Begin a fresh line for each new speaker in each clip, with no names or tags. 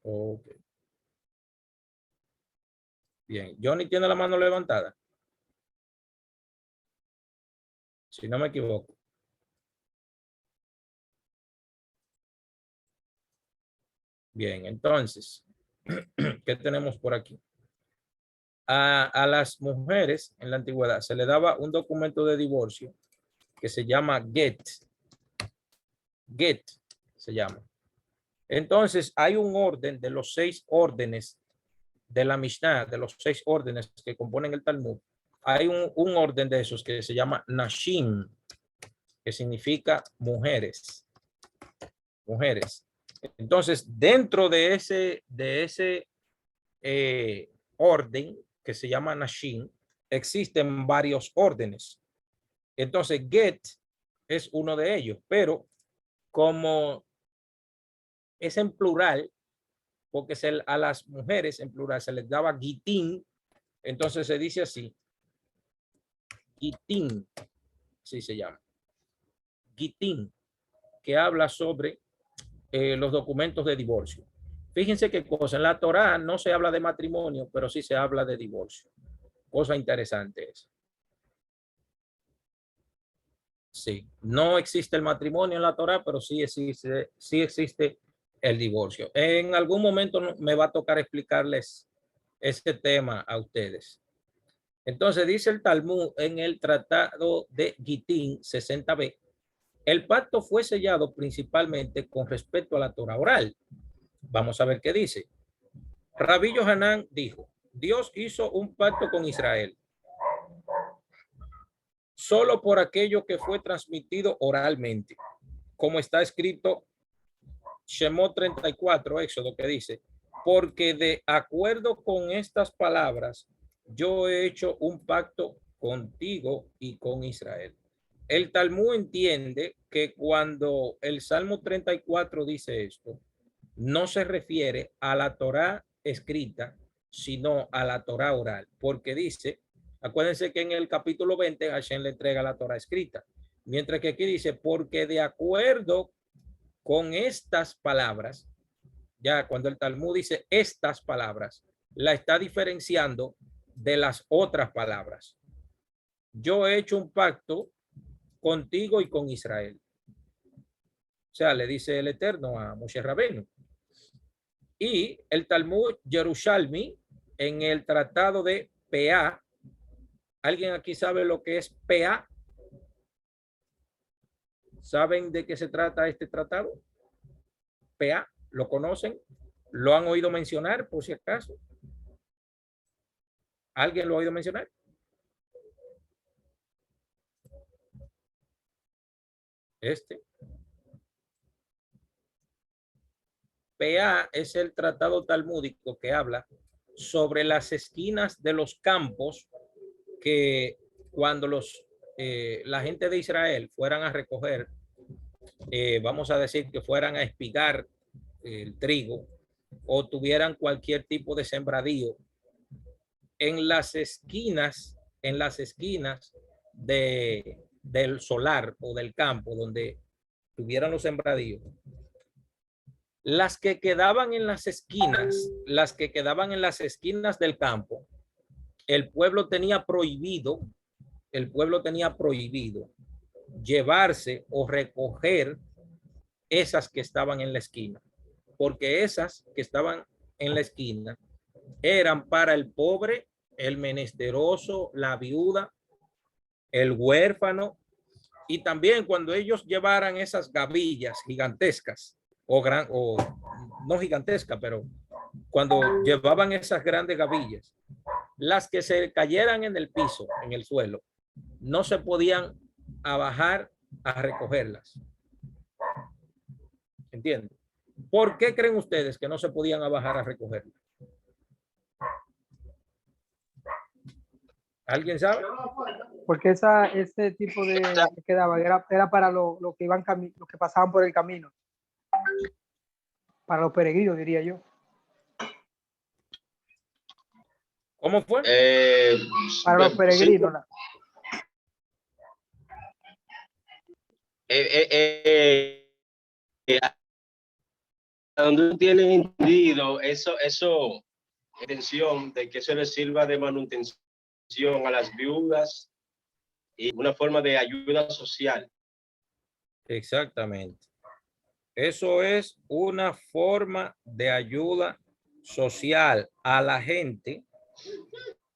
Ok. Bien. Johnny tiene la mano levantada. Si no me equivoco. Bien, entonces, ¿qué tenemos por aquí? A las mujeres en la antigüedad se le daba un documento de divorcio que se llama get. Get se llama. Entonces, hay un orden de los 6 órdenes de la Mishnah, de los 6 órdenes que componen el Talmud. Hay un orden de esos que se llama Nashim, que significa mujeres. Mujeres. Entonces, dentro de ese orden que se llama Nashim, existen varios órdenes. Entonces, Get es uno de ellos, pero como es en plural, porque a las mujeres en plural se les daba Gitín, entonces se dice así, Gitín, así se llama, Gitín, que habla sobre los documentos de divorcio. Fíjense qué cosa, en la Torá no se habla de matrimonio, pero sí se habla de divorcio. Cosa interesante es. Sí, no existe el matrimonio en la Torá, pero sí existe el divorcio. En algún momento me va a tocar explicarles este tema a ustedes. Entonces dice el Talmud en el Tratado de Gitín 60b, el pacto fue sellado principalmente con respecto a la Torá oral. Vamos a ver qué dice. Rabí Yohanan dijo, Dios hizo un pacto con Israel solo por aquello que fue transmitido oralmente, como está escrito Shemot 34, Éxodo, que dice, porque de acuerdo con estas palabras, yo he hecho un pacto contigo y con Israel. El Talmud entiende que cuando el Salmo 34 dice esto, no se refiere a la Torá escrita, sino a la Torá oral, porque dice, acuérdense que en el capítulo 20 Hashem le entrega la Torá escrita, mientras que aquí dice, porque de acuerdo con estas palabras, ya cuando el Talmud dice estas palabras, la está diferenciando de las otras palabras. Yo he hecho un pacto contigo y con Israel. O sea, le dice el Eterno a Moshe Rabenu. Y el Talmud Yerushalmi, en el tratado de Peá, ¿alguien aquí sabe lo que es Peá? ¿Saben de qué se trata este tratado? Peá, ¿lo conocen? ¿Lo han oído mencionar por si acaso? ¿Alguien lo ha oído mencionar? Este. Peá es el tratado talmúdico que habla sobre las esquinas de los campos que cuando la gente de Israel fueran a recoger, vamos a decir que fueran a espigar el trigo o tuvieran cualquier tipo de sembradío, en las esquinas del solar o del campo donde tuvieran los sembradíos, las que quedaban en las esquinas del campo, el pueblo tenía prohibido, llevarse o recoger esas que estaban en la esquina, porque esas que estaban en la esquina eran para el pobre, el menesteroso, la viuda, el huérfano, y también cuando ellos llevaran esas gavillas gigantescas o no gigantescas, pero cuando llevaban esas grandes gavillas, las que se cayeran en el piso, en el suelo, no se podían bajar a recogerlas. ¿Entienden? ¿Por qué creen ustedes que no se podían bajar a recogerlas? ¿Alguien sabe?
Porque ese tipo de que daba era para los que iban los que pasaban por el camino, para los peregrinos, diría yo.
¿Cómo fue?
Para los peregrinos.
donde tienen entendido eso, intención de que eso le sirva de manutención a las viudas y una forma de ayuda social.
Exactamente. Eso es una forma de ayuda social a la gente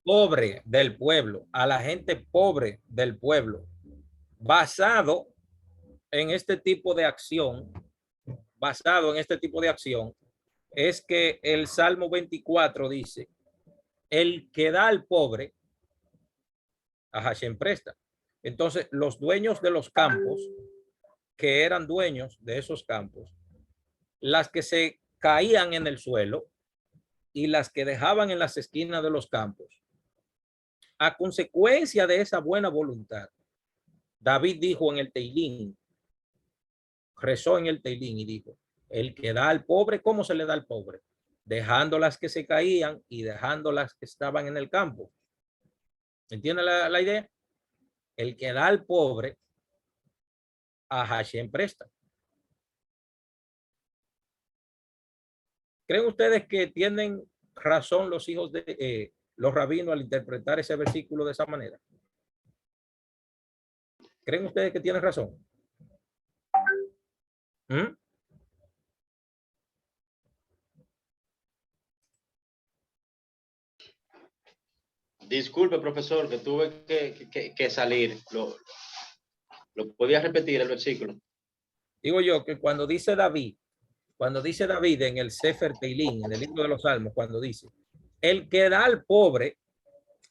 pobre del pueblo, a la gente pobre del pueblo, basado en este tipo de acción, es que el Salmo 24 dice, el que da al pobre, a Hashem presta. Entonces, los dueños de los campos, que eran dueños de esos campos, las que se caían en el suelo y las que dejaban en las esquinas de los campos, a consecuencia de esa buena voluntad, David dijo en el Teilín, rezó en el Teilín y dijo, el que da al pobre, ¿cómo se le da al pobre? Dejando las que se caían y dejando las que estaban en el campo. ¿Entiende la idea? El que da al pobre, a Hashem presta. ¿Creen ustedes que tienen razón los hijos de los rabinos al interpretar ese versículo de esa manera? ¿Creen ustedes que tienen razón? ¿Mm?
Disculpe, profesor, que tuve que salir. ¿Lo podía repetir el versículo?
Digo yo que cuando dice David en el Sefer Teilín, en el libro de los Salmos, cuando dice, el que da al pobre,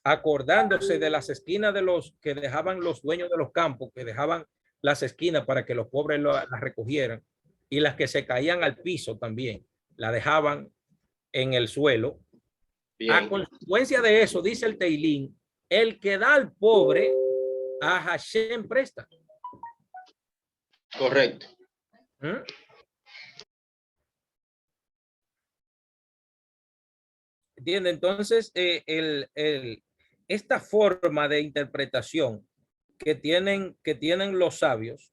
acordándose de las esquinas de los que dejaban los dueños de los campos, que dejaban las esquinas para que los pobres las recogieran, y las que se caían al piso también, la dejaban en el suelo. Bien. A consecuencia de eso, dice el Teilín, el que da al pobre, a Hashem presta.
Correcto.
¿Mm? ¿Entiende? Entonces, esta forma de interpretación que tienen los sabios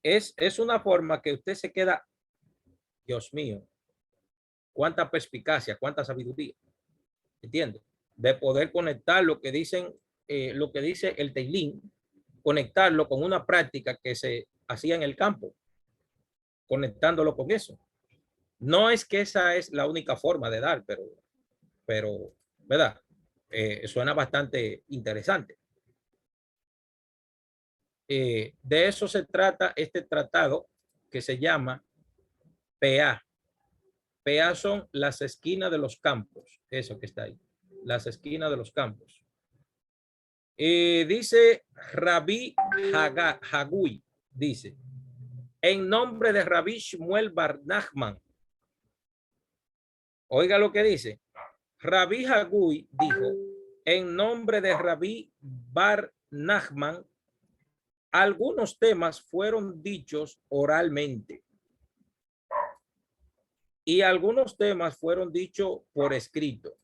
es una forma que usted se queda, Dios mío, cuánta perspicacia, cuánta sabiduría, ¿entiende? De poder conectar lo que dicen, lo que dice el Teilín, conectarlo con una práctica que se hacía en el campo, conectándolo con eso. No es que esa es la única forma de dar, pero ¿verdad? Suena bastante interesante. De eso se trata este tratado que se llama PA. PA son las esquinas de los campos, eso que está ahí, las esquinas de los campos. Dice Rabí Hagui, dice, en nombre de Rabí Shmuel Bar Nachman. Oiga lo que dice. Rabí Hagui dijo, en nombre de Rabí Bar Nachman, algunos temas fueron dichos oralmente y algunos temas fueron dichos por escrito.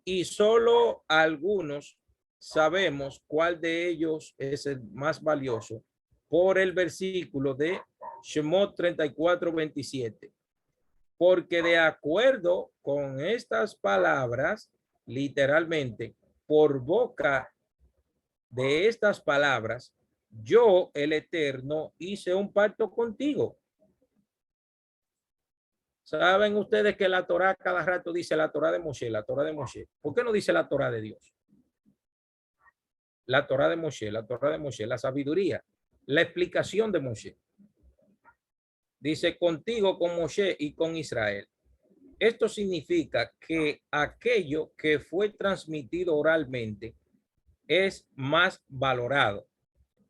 Y solo algunos sabemos cuál de ellos es el más valioso por el versículo de Shemot 34:27. Porque de acuerdo con estas palabras, literalmente, por boca de estas palabras, yo, el Eterno, hice un pacto contigo. ¿Saben ustedes que la Torá cada rato dice la Torá de Moshe, la Torá de Moshe? ¿Por qué no dice la Torá de Dios? La Torá de Moshe, la Torá de Moshe, la sabiduría, la explicación de Moshe. Dice contigo, con Moshe y con Israel. Esto significa que aquello que fue transmitido oralmente es más valorado.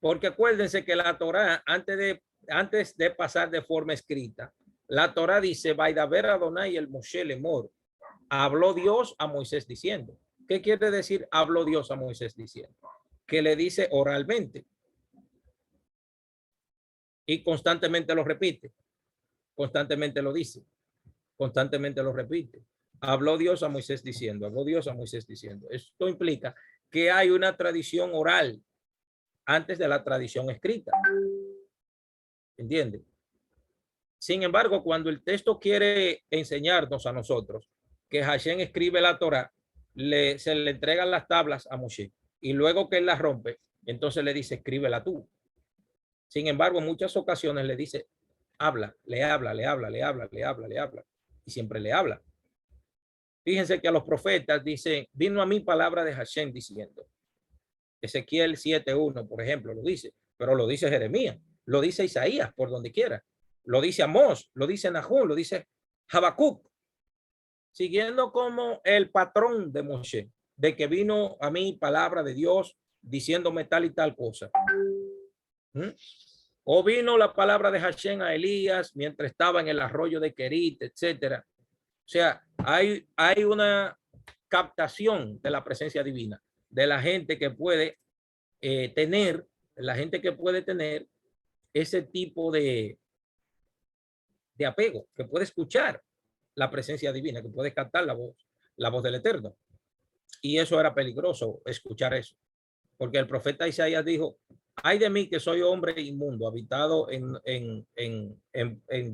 Porque acuérdense que la Torá, antes de pasar de forma escrita, la Torá dice, Vaidaber Adonai el Moshe Lemor. Habló Dios a Moisés diciendo. ¿Qué quiere decir habló Dios a Moisés diciendo? Que le dice oralmente. Y constantemente lo repite. Constantemente lo dice. Constantemente lo repite. Habló Dios a Moisés diciendo. Habló Dios a Moisés diciendo. Esto implica que hay una tradición oral antes de la tradición escrita. ¿Entiende? Sin embargo, cuando el texto quiere enseñarnos a nosotros que Hashem escribe la Torah, se le entregan las tablas a Moshe y luego que él las rompe, entonces le dice, escríbela tú. Sin embargo, en muchas ocasiones le dice, habla, le habla, le habla, le habla, le habla, le habla. Y siempre le habla. Fíjense que a los profetas dicen, vino a mí palabra de Hashem diciendo. Ezequiel 7:1, por ejemplo, lo dice, pero lo dice Jeremías, lo dice Isaías, por donde quiera. Lo dice Amós, lo dice Nahum, lo dice Habacuc, siguiendo como el patrón de Moshe, de que vino a mí palabra de Dios diciéndome tal y tal cosa. O vino la palabra de Hashem a Elías mientras estaba en el arroyo de Kerit, etcétera. O sea, hay una captación de la presencia divina, de la gente que puede tener ese tipo de apego, que puede escuchar la presencia divina, que puede captar la voz del Eterno. Y eso era peligroso, escuchar eso. Porque el profeta Isaías dijo, ay de mí que soy hombre inmundo, habitado en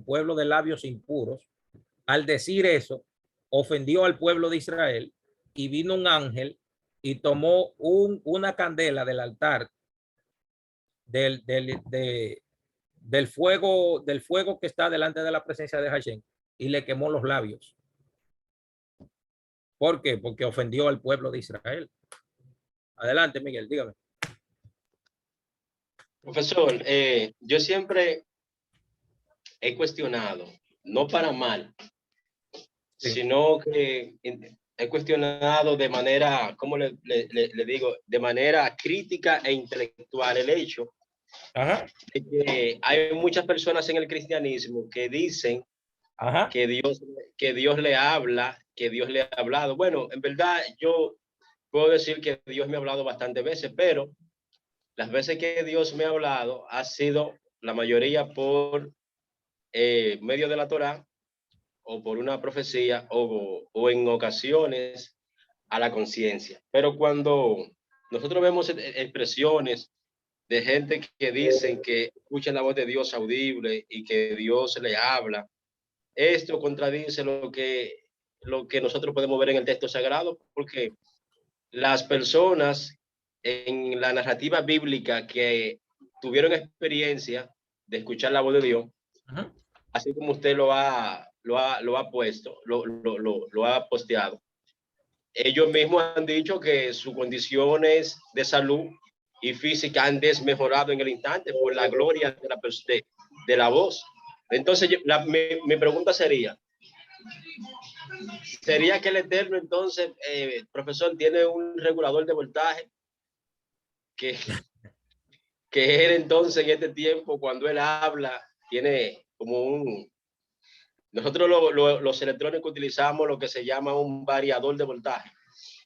pueblo de labios impuros. Al decir eso, ofendió al pueblo de Israel y vino un ángel y tomó una candela del altar del fuego que está delante de la presencia de Hashem y le quemó los labios. ¿Por qué? Porque ofendió al pueblo de Israel. Adelante, Miguel, dígame.
Profesor, yo siempre he cuestionado, no para mal, sí, sino que he cuestionado de manera, ¿cómo le digo? De manera crítica e intelectual el hecho de que hay muchas personas en el cristianismo que dicen que Dios le habla, que Dios le ha hablado. Bueno, en verdad yo puedo decir que Dios me ha hablado bastantes veces, pero las veces que Dios me ha hablado ha sido la mayoría por medio de la Torá o por una profecía o en ocasiones a la conciencia. Pero cuando nosotros vemos expresiones de gente que dicen que escuchan la voz de Dios audible y que Dios le habla, esto contradice lo que nosotros podemos ver en el texto sagrado, porque las personas en la narrativa bíblica que tuvieron experiencia de escuchar la voz de Dios, así como usted lo ha puesto, lo ha posteado, ellos mismos han dicho que sus condiciones de salud y física han desmejorado en el instante por la gloria de la voz. Entonces, mi pregunta sería que el Eterno, entonces, profesor, tiene un regulador de voltaje que él entonces en este tiempo, cuando él habla, tiene como nosotros los electrónicos utilizamos lo que se llama un variador de voltaje.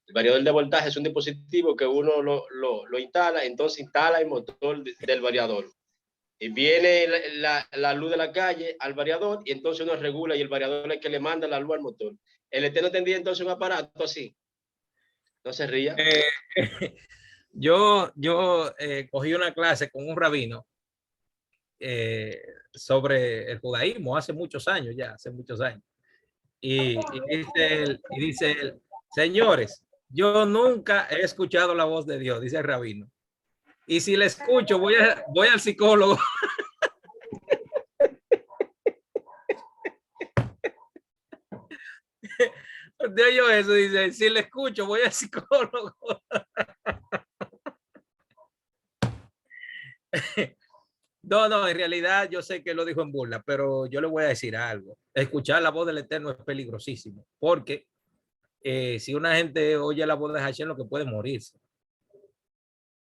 El variador de voltaje es un dispositivo que uno lo instala, entonces instala el motor del variador. Y viene la luz de la calle al variador y entonces uno regula y el variador es el que le manda la luz al motor. El Eterno tendría entonces un aparato así. No se ría.
Yo cogí una clase con un rabino sobre el judaísmo hace muchos años ya, Y dice él, señores, yo nunca he escuchado la voz de Dios, dice el rabino. Y si le escucho, voy al psicólogo. De ello eso, dice, si le escucho, voy al psicólogo. No, en realidad yo sé que lo dijo en burla, pero yo le voy a decir algo. Escuchar la voz del Eterno es peligrosísimo, porque si una gente oye la voz de Hashem, lo que puede morirse.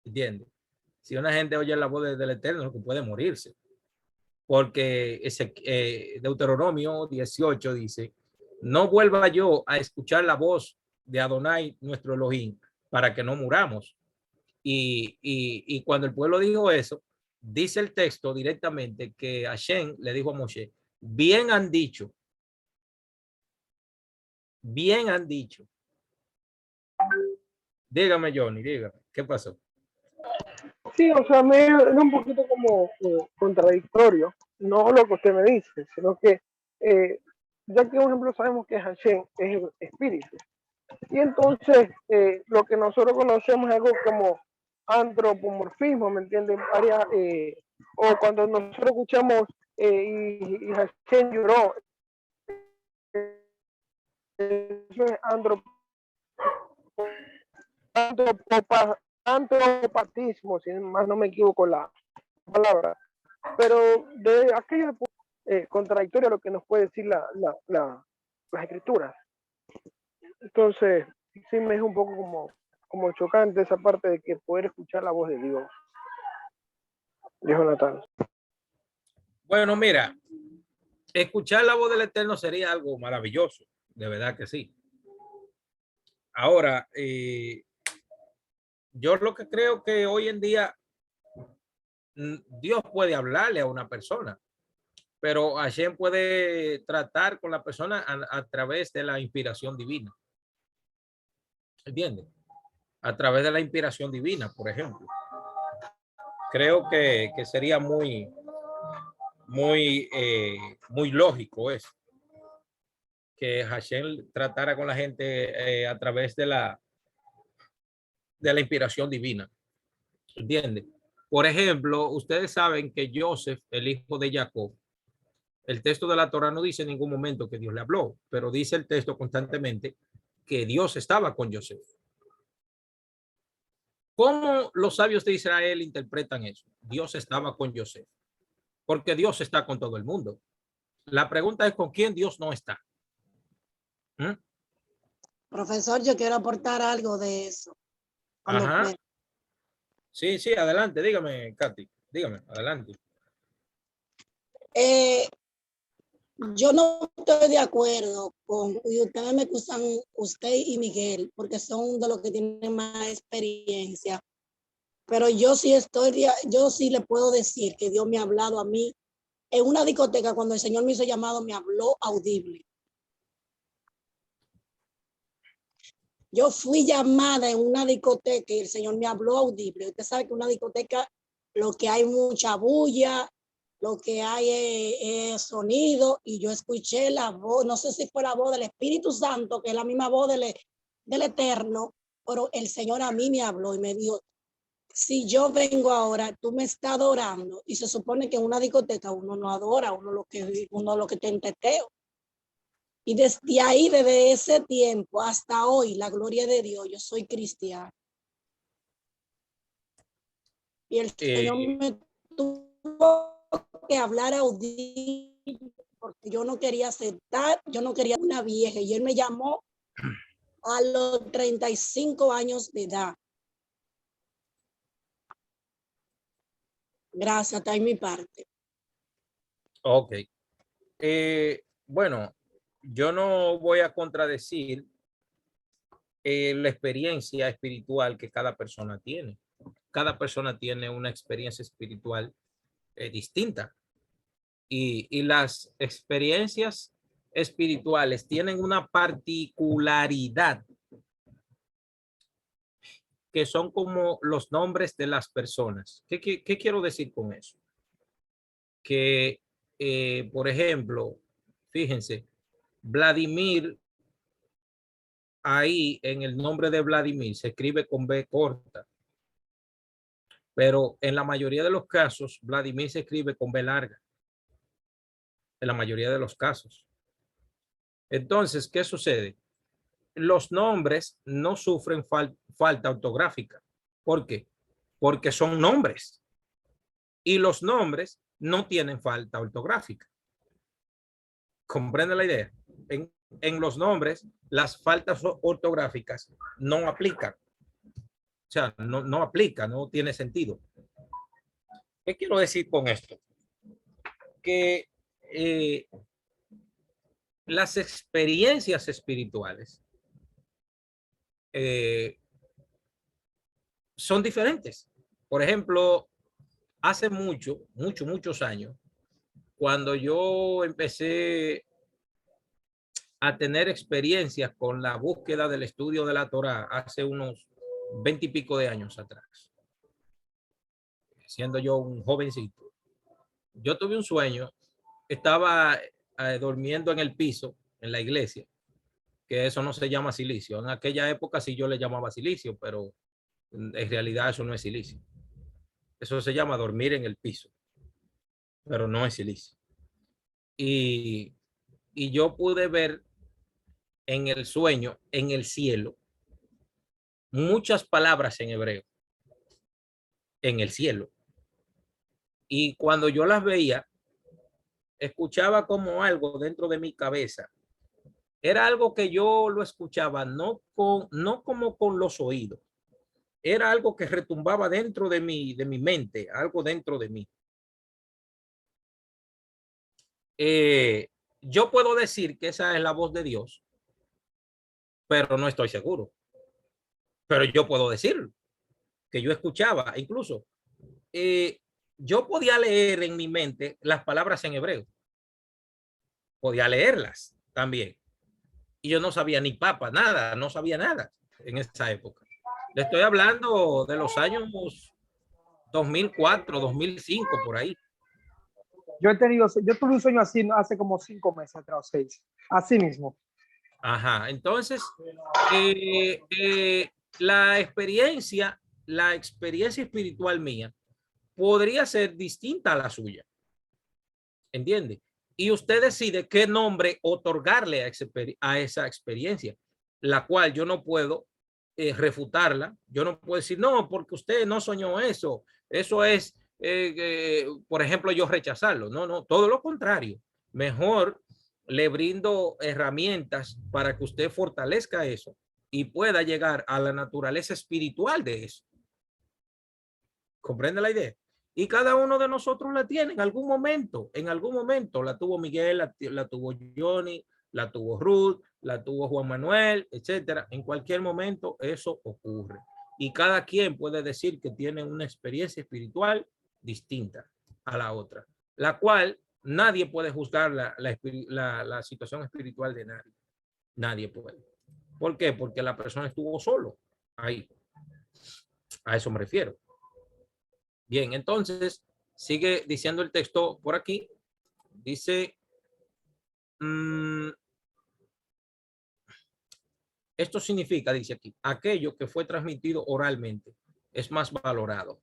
¿Entiendes? Si una gente oye la voz del Eterno, lo que puede morirse. Porque Deuteronomio 18 dice, no vuelva yo a escuchar la voz de Adonai, nuestro Elohim, para que no muramos. Y cuando el pueblo dijo eso, dice el texto directamente que Hashem le dijo a Moshe, bien han dicho. Bien han dicho. Dígame, Johnny, dígame, ¿qué pasó?
Sí, o sea, me es un poquito como contradictorio,
no lo que usted me dice, sino que ya que, por ejemplo, sabemos que Hashem es el espíritu. Y entonces, lo que nosotros conocemos es algo como antropomorfismo, ¿me entienden? O cuando nosotros escuchamos y Hashem lloró, eso es antropopatismo, si más no me equivoco la palabra. Pero de aquello contradictorio a lo que nos puede decir las escrituras. Entonces, sí me es un poco como chocante esa parte de que poder escuchar la voz de Dios, dijo Natán.
Bueno, mira, escuchar la voz del Eterno sería algo maravilloso, de verdad que sí. Ahora, yo lo que creo que hoy en día Dios puede hablarle a una persona, pero Hashem puede tratar con la persona a través de la inspiración divina. ¿Entiendes? A través de la inspiración divina, por ejemplo. Creo que sería muy lógico eso, que Hashem tratara con la gente a través de la inspiración divina. ¿Entiende? Por ejemplo, ustedes saben que Joseph, el hijo de Jacob, el texto de la Torá no dice en ningún momento que Dios le habló, pero dice el texto constantemente que Dios estaba con Joseph. ¿Cómo los sabios de Israel interpretan eso? Dios estaba con Joseph, porque Dios está con todo el mundo. La pregunta es con quién Dios no está. ¿Mm?
Profesor, yo quiero aportar algo de eso.
Ajá. Sí, sí, adelante, dígame, Katy, dígame, adelante.
Yo no estoy de acuerdo con, y ustedes me excusan, usted y Miguel, porque son de los que tienen más experiencia, pero yo sí le puedo decir que Dios me ha hablado a mí en una discoteca. Cuando el Señor me hizo llamado, me habló audible. Yo fui llamada en una discoteca y el Señor me habló audible. Usted sabe que una discoteca, lo que hay mucha bulla, lo que hay es sonido, y yo escuché la voz, no sé si fue la voz del Espíritu Santo, que es la misma voz del Eterno, pero el Señor a mí me habló y me dijo, si yo vengo ahora, tú me estás adorando, y se supone que en una discoteca uno no adora, uno lo que te enteteo. Y desde ahí, desde ese tiempo hasta hoy, la gloria de Dios, yo soy cristiano. Y el Señor me tuvo que hablar audible, porque yo no quería aceptar, yo no quería una vieja. Y Él me llamó a los 35 años de edad. Gracias, está en mi parte.
Ok. Bueno, yo no voy a contradecir la experiencia espiritual que cada persona tiene. Cada persona tiene una experiencia espiritual distinta. Y las experiencias espirituales tienen una particularidad que son como los nombres de las personas. ¿Qué quiero decir con eso? Que, por ejemplo, fíjense, Vladimir, ahí en el nombre de Vladimir se escribe con B corta, pero en la mayoría de los casos, Vladimir se escribe con B larga, en la mayoría de los casos. Entonces, ¿qué sucede? Los nombres no sufren falta ortográfica. ¿Por qué? Porque son nombres y los nombres no tienen falta ortográfica. ¿Comprende la idea? En los nombres, las faltas ortográficas no aplican. O sea, no aplica, no tiene sentido. ¿Qué quiero decir con esto? Que las experiencias espirituales son diferentes. Por ejemplo, hace muchos años, cuando yo empecé a tener experiencias con la búsqueda del estudio de la Torá hace unos 20 y pico de años atrás, siendo yo un jovencito, Yo tuve un sueño, estaba durmiendo en el piso, en la iglesia, que eso no se llama silicio. En aquella época sí yo le llamaba silicio, pero en realidad eso no es silicio. Eso se llama dormir en el piso, pero no es silicio. Y, y yo pude ver en el sueño, en el cielo, muchas palabras en hebreo, en el cielo. Y cuando yo las veía, escuchaba como algo dentro de mi cabeza. Era algo que yo lo escuchaba no como con los oídos. Era algo que retumbaba dentro de mi mente, algo dentro de mí. Yo puedo decir que esa es la voz de Dios, pero no estoy seguro. Pero yo puedo decir que yo escuchaba, incluso yo podía leer en mi mente las palabras en hebreo, podía leerlas también. Y yo no sabía ni papa, nada, no sabía nada en esa época. Le estoy hablando de los años 2004, 2005, por ahí.
Yo tuve un sueño así hace como 5 meses atrás, o 6, así mismo.
Ajá, entonces, eh, eh, la experiencia, la experiencia espiritual mía podría ser distinta a la suya, ¿entiende? Y usted decide qué nombre otorgarle a esa experiencia, la cual yo no puedo refutarla. Yo no puedo decir, no, porque usted no soñó eso. Eso es, por ejemplo, yo rechazarlo. No, no, todo lo contrario. Mejor le brindo herramientas para que usted fortalezca eso y pueda llegar a la naturaleza espiritual de eso. ¿Comprende la idea? Y cada uno de nosotros la tiene en algún momento la tuvo Miguel, la tuvo Johnny, la tuvo Ruth, la tuvo Juan Manuel, etcétera. En cualquier momento eso ocurre. Y cada quien puede decir que tiene una experiencia espiritual distinta a la otra, la cual nadie puede juzgar la situación espiritual de nadie. Nadie puede. ¿Por qué? Porque la persona estuvo solo ahí. A eso me refiero. Bien, entonces sigue diciendo el texto por aquí. Dice, esto significa, dice aquí, aquello que fue transmitido oralmente es más valorado.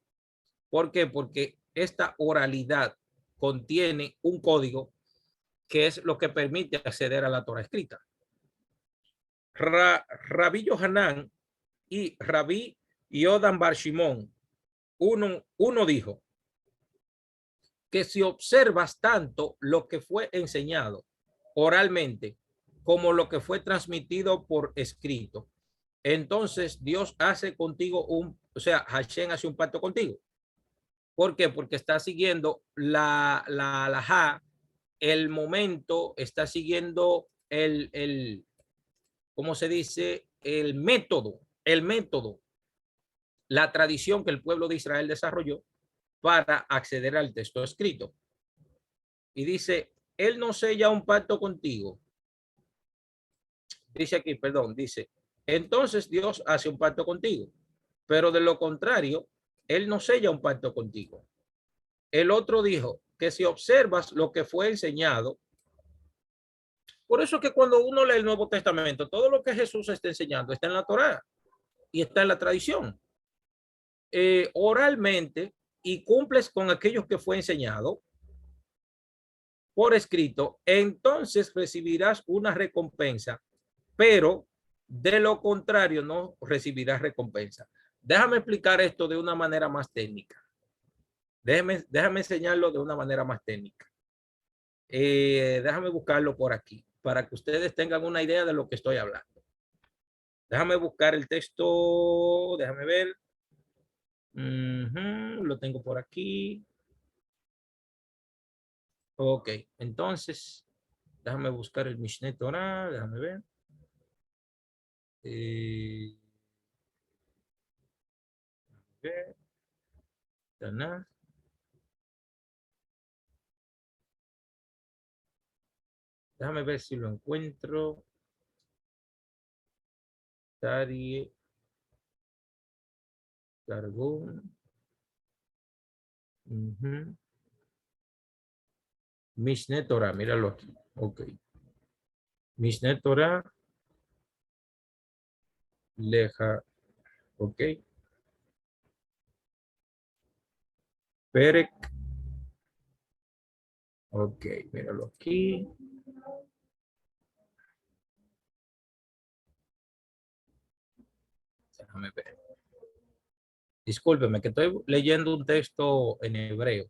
¿Por qué? Porque esta oralidad contiene un código que es lo que permite acceder a la Torah escrita. Rabí Yohanan y Rabí Yodan Bar Shimon, uno dijo que si observas tanto lo que fue enseñado oralmente como lo que fue transmitido por escrito, entonces Dios hace contigo o sea, Hashem hace un pacto contigo. ¿Por qué? Porque está siguiendo la halajá, el momento, está siguiendo ¿cómo se dice? El método, la tradición que el pueblo de Israel desarrolló para acceder al texto escrito. Y dice, él no sella un pacto contigo. Dice aquí, perdón, dice, entonces Dios hace un pacto contigo, pero de lo contrario, él no sella un pacto contigo. El otro dijo que si observas lo que fue enseñado, por eso es que cuando uno lee el Nuevo Testamento, todo lo que Jesús está enseñando está en la Torá y está en la tradición. Oralmente, y cumples con aquellos que fue enseñado por escrito, entonces recibirás una recompensa, pero de lo contrario no recibirás recompensa. Déjame explicar esto de una manera más técnica. Déjame enseñarlo de una manera más técnica. Déjame buscarlo por aquí para que ustedes tengan una idea de lo que estoy hablando. Déjame buscar el texto, déjame ver. Lo tengo por aquí. Ok, entonces, déjame buscar el Mishneh Torah, déjame ver. Déjame ver si lo encuentro. Tari Targum. Mishneh Torah, míralo aquí. Ok. Mishneh Torah. Leja. Ok. Perek. Ok, míralo aquí. Déjame ver. Discúlpeme que estoy leyendo un texto en hebreo.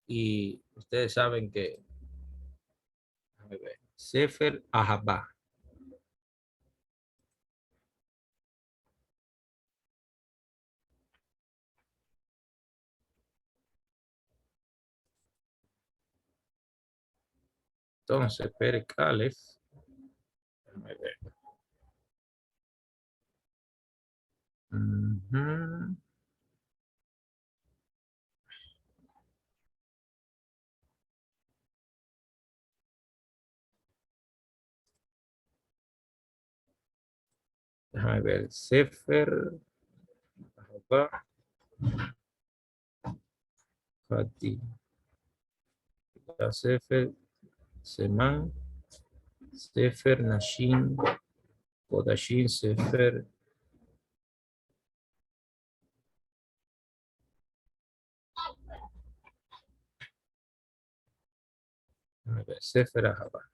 Y ustedes saben que, déjame ver, Sefer Ahabá. Entonces, Perek Aleph. Déjame ver. Ujú. Déjame ver. Sefer Ahabá. Fati. Sefer Seman. Sefer Nashim. Kodashim. Sefer. Déjame ver. Sefer Ahabá.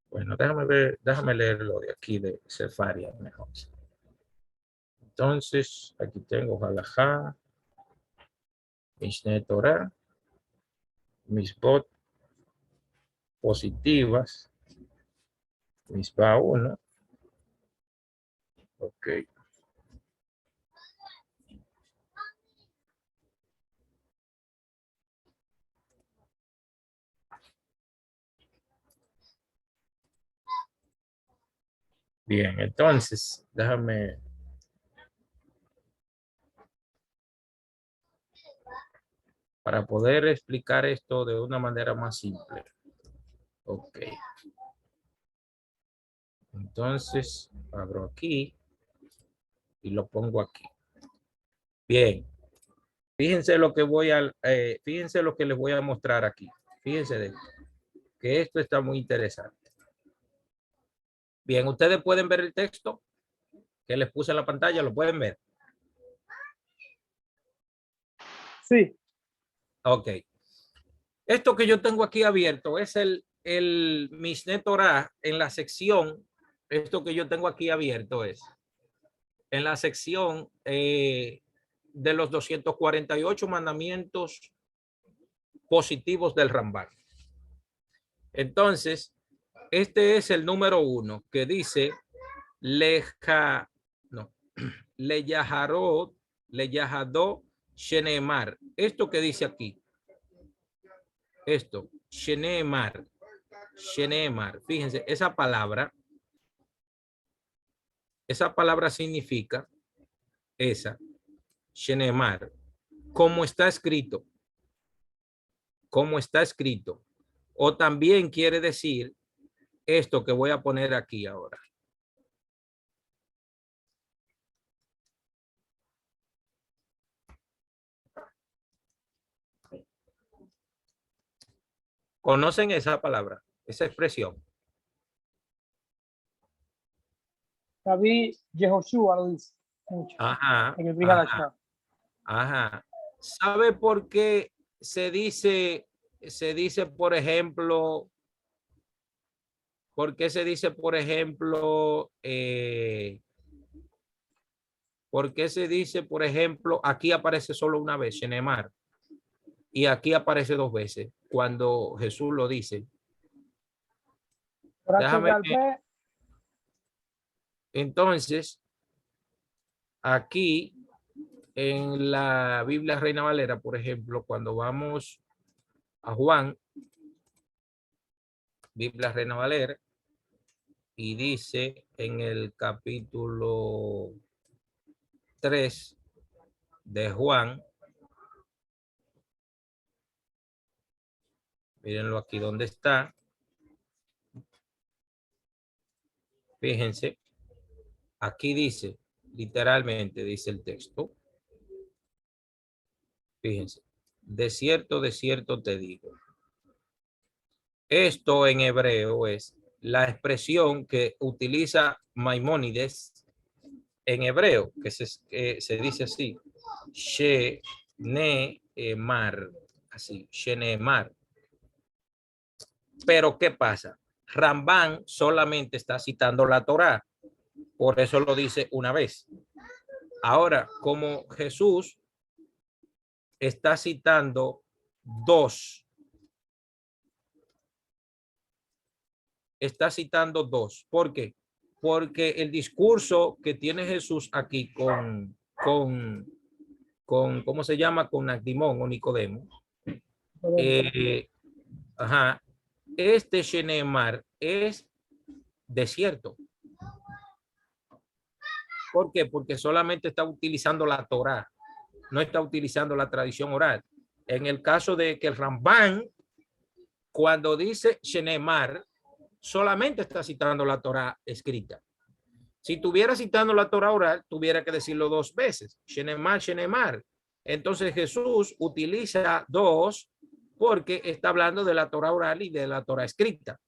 Bueno, déjame ver, déjame leerlo de aquí de Sefaria mejor. Entonces, aquí tengo Halajá, Mishneh Torah, Misbot positivas, Misbah 1. Ok. Bien, entonces, déjame. Para poder explicar esto de una manera más simple. Ok. Entonces, abro aquí y lo pongo aquí. Bien. Fíjense lo que fíjense lo que les voy a mostrar aquí. Fíjense de esto, que esto está muy interesante. Bien, ustedes pueden ver el texto que les puse en la pantalla, lo pueden ver.
Sí.
Ok. Esto que yo tengo aquí abierto es el Mishneh Torah en la sección. Esto que yo tengo aquí abierto es en la sección de los 248 mandamientos positivos del Rambam. Entonces, este es el número 1 que dice Leyaharot, Leyahadó, Shenemar. Esto que dice aquí. Esto, Shenemar. Shenemar. Fíjense, esa palabra significa Shenemar. Como está escrito. Como está escrito. O también quiere decir esto que voy a poner aquí ahora. ¿Conocen esa palabra? Esa expresión.
David Yehoshua lo dice mucho.
Ajá.
En el Brihadashah.
Ajá. ¿Sabe por qué se dice, por ejemplo, por qué se dice, por ejemplo, aquí aparece solo una vez, Shenemar, y aquí aparece 2 veces cuando Jesús lo dice? Déjame ver. Entonces, aquí en la Biblia Reina Valera, por ejemplo, cuando vamos a Juan, Biblia Reina Valera, y dice en el capítulo 3 de Juan, Mírenlo aquí donde está. Fíjense. Aquí dice, literalmente dice el texto. Fíjense. De cierto te digo. Esto en hebreo es la expresión que utiliza Maimónides en hebreo, que se dice así. Shenemar. Así, Shenemar. Pero ¿qué pasa? Rambán solamente está citando la Torá. Por eso lo dice una vez. Ahora, como Jesús está citando dos. Está citando dos. ¿Por qué? Porque el discurso que tiene Jesús aquí con ¿cómo se llama? Con Nacdimón o Nicodemo. Ajá. Este Shenemar es desierto. ¿Por qué? Porque solamente está utilizando la Torá, no está utilizando la tradición oral. En el caso de que el Rambán, cuando dice Shenemar, solamente está citando la Torá escrita. Si tuviera citando la Torá oral, tuviera que decirlo dos veces. Shenemar, Shenemar. Entonces Jesús utiliza dos porque está hablando de la Torá oral y de la Torá escrita.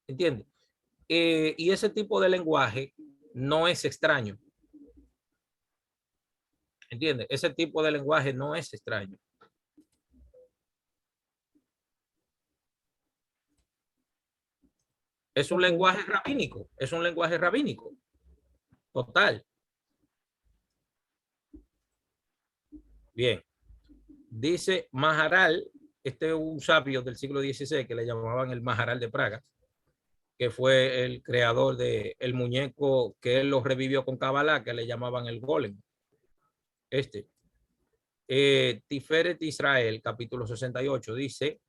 ¿Entiende? Y ese tipo de lenguaje no es extraño. ¿Entiende? Ese tipo de lenguaje no es extraño. Es un lenguaje rabínico. Es un lenguaje rabínico. Total. Bien. Dice Maharal, este es un sabio del siglo XVI que le llamaban el Maharal de Praga, que fue el creador del muñeco que él lo revivió con Kabbalah, que le llamaban el golem. Tiferet Israel, capítulo 68, dice,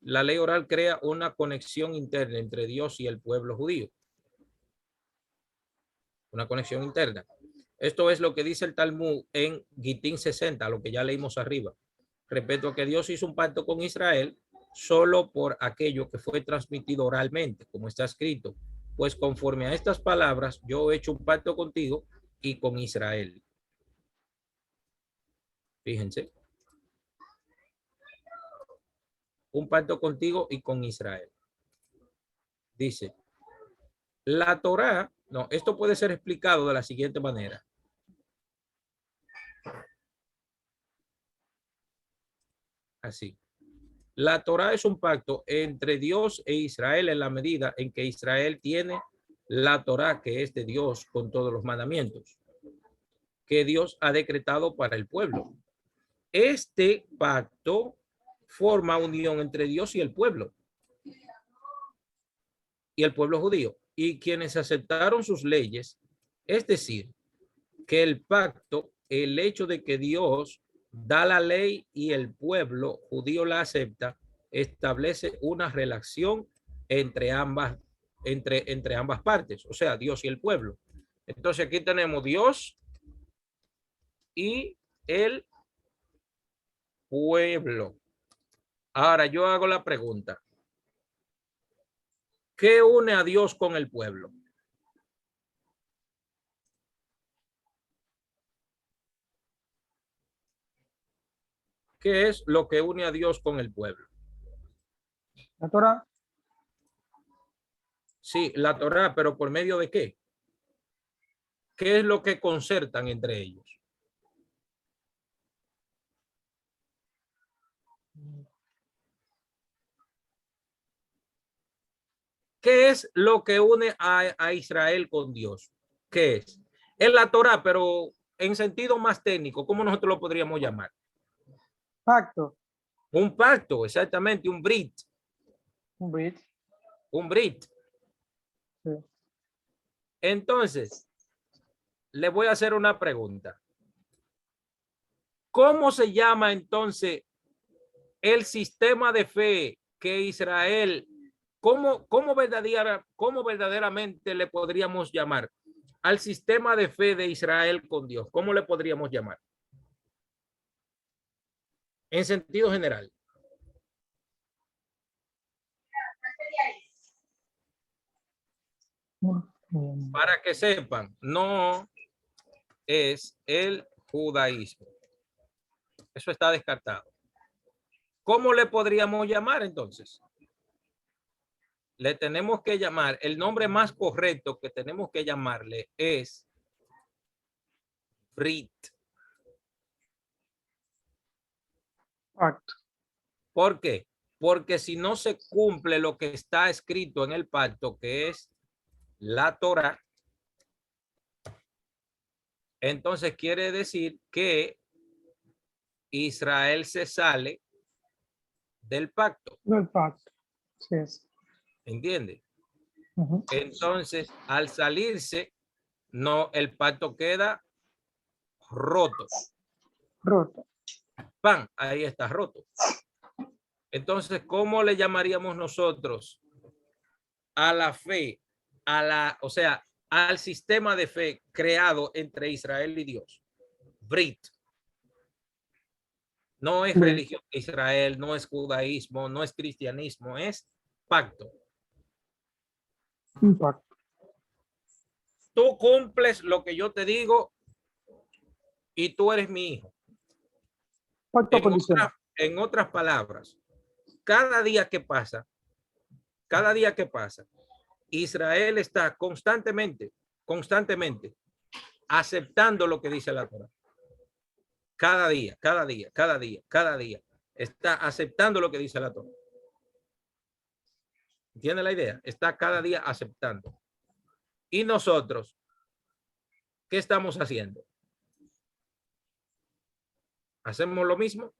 la ley oral crea una conexión interna entre Dios y el pueblo judío. Una conexión interna. Esto es lo que dice el Talmud en Gitín 60, lo que ya leímos arriba. Respecto a que Dios hizo un pacto con Israel solo por aquello que fue transmitido oralmente, como está escrito. Pues conforme a estas palabras, yo he hecho un pacto contigo y con Israel. Fíjense. Un pacto contigo y con Israel. Dice, la Torá, no, esto puede ser explicado de la siguiente manera. Así. La Torá es un pacto entre Dios e Israel en la medida en que Israel tiene la Torá, que es de Dios, con todos los mandamientos que Dios ha decretado para el pueblo. Este pacto forma unión entre Dios y el pueblo judío, y quienes aceptaron sus leyes, es decir, que el pacto, el hecho de que Dios da la ley y el pueblo judío la acepta, establece una relación entre ambas partes, o sea, Dios y el pueblo. Entonces aquí tenemos Dios y el pueblo. Ahora yo hago la pregunta. ¿Qué une a Dios con el pueblo? ¿Qué es lo que une a Dios con el pueblo?
La Torah.
Sí, la Torá, pero ¿por medio de qué? ¿Qué es lo que concertan entre ellos? ¿Qué es lo que une a Israel con Dios? ¿Qué es? Es la Torá, pero en sentido más técnico, ¿cómo nosotros lo podríamos llamar?
Pacto.
Un pacto, exactamente, un brit.
Un brit.
Un brit.
Sí.
Entonces, le voy a hacer una pregunta. ¿Cómo se llama entonces el sistema de fe que Israel, cómo verdaderamente le podríamos llamar al sistema de fe de Israel con Dios? ¿Cómo le podríamos llamar? En sentido general. Para que sepan, no es el judaísmo. Eso está descartado. ¿Cómo le podríamos llamar entonces? Le tenemos que llamar, el nombre más correcto que tenemos que llamarle es Brit.
Pacto.
¿Por qué? Porque si no se cumple lo que está escrito en el pacto, que es la Torá, entonces quiere decir que Israel se sale del pacto.
Del pacto. Sí es.
¿Entiende?
Ujú.
Entonces, al salirse, no, el pacto queda roto.
Roto.
¡Pam! Ahí está roto. Entonces, ¿cómo le llamaríamos nosotros a la fe, o sea, al sistema de fe creado entre Israel y Dios? Brit. No es religión de Israel, no es judaísmo, no es cristianismo, es pacto.
Un pacto.
Tú cumples lo que yo te digo y tú eres mi hijo.
Pacto condicional.
En otras palabras, cada día que pasa, Israel está constantemente aceptando lo que dice la Torá. Cada día está aceptando lo que dice la Torá. ¿Entiende la idea? Está cada día aceptando. Y nosotros, ¿qué estamos haciendo? ¿Hacemos lo mismo?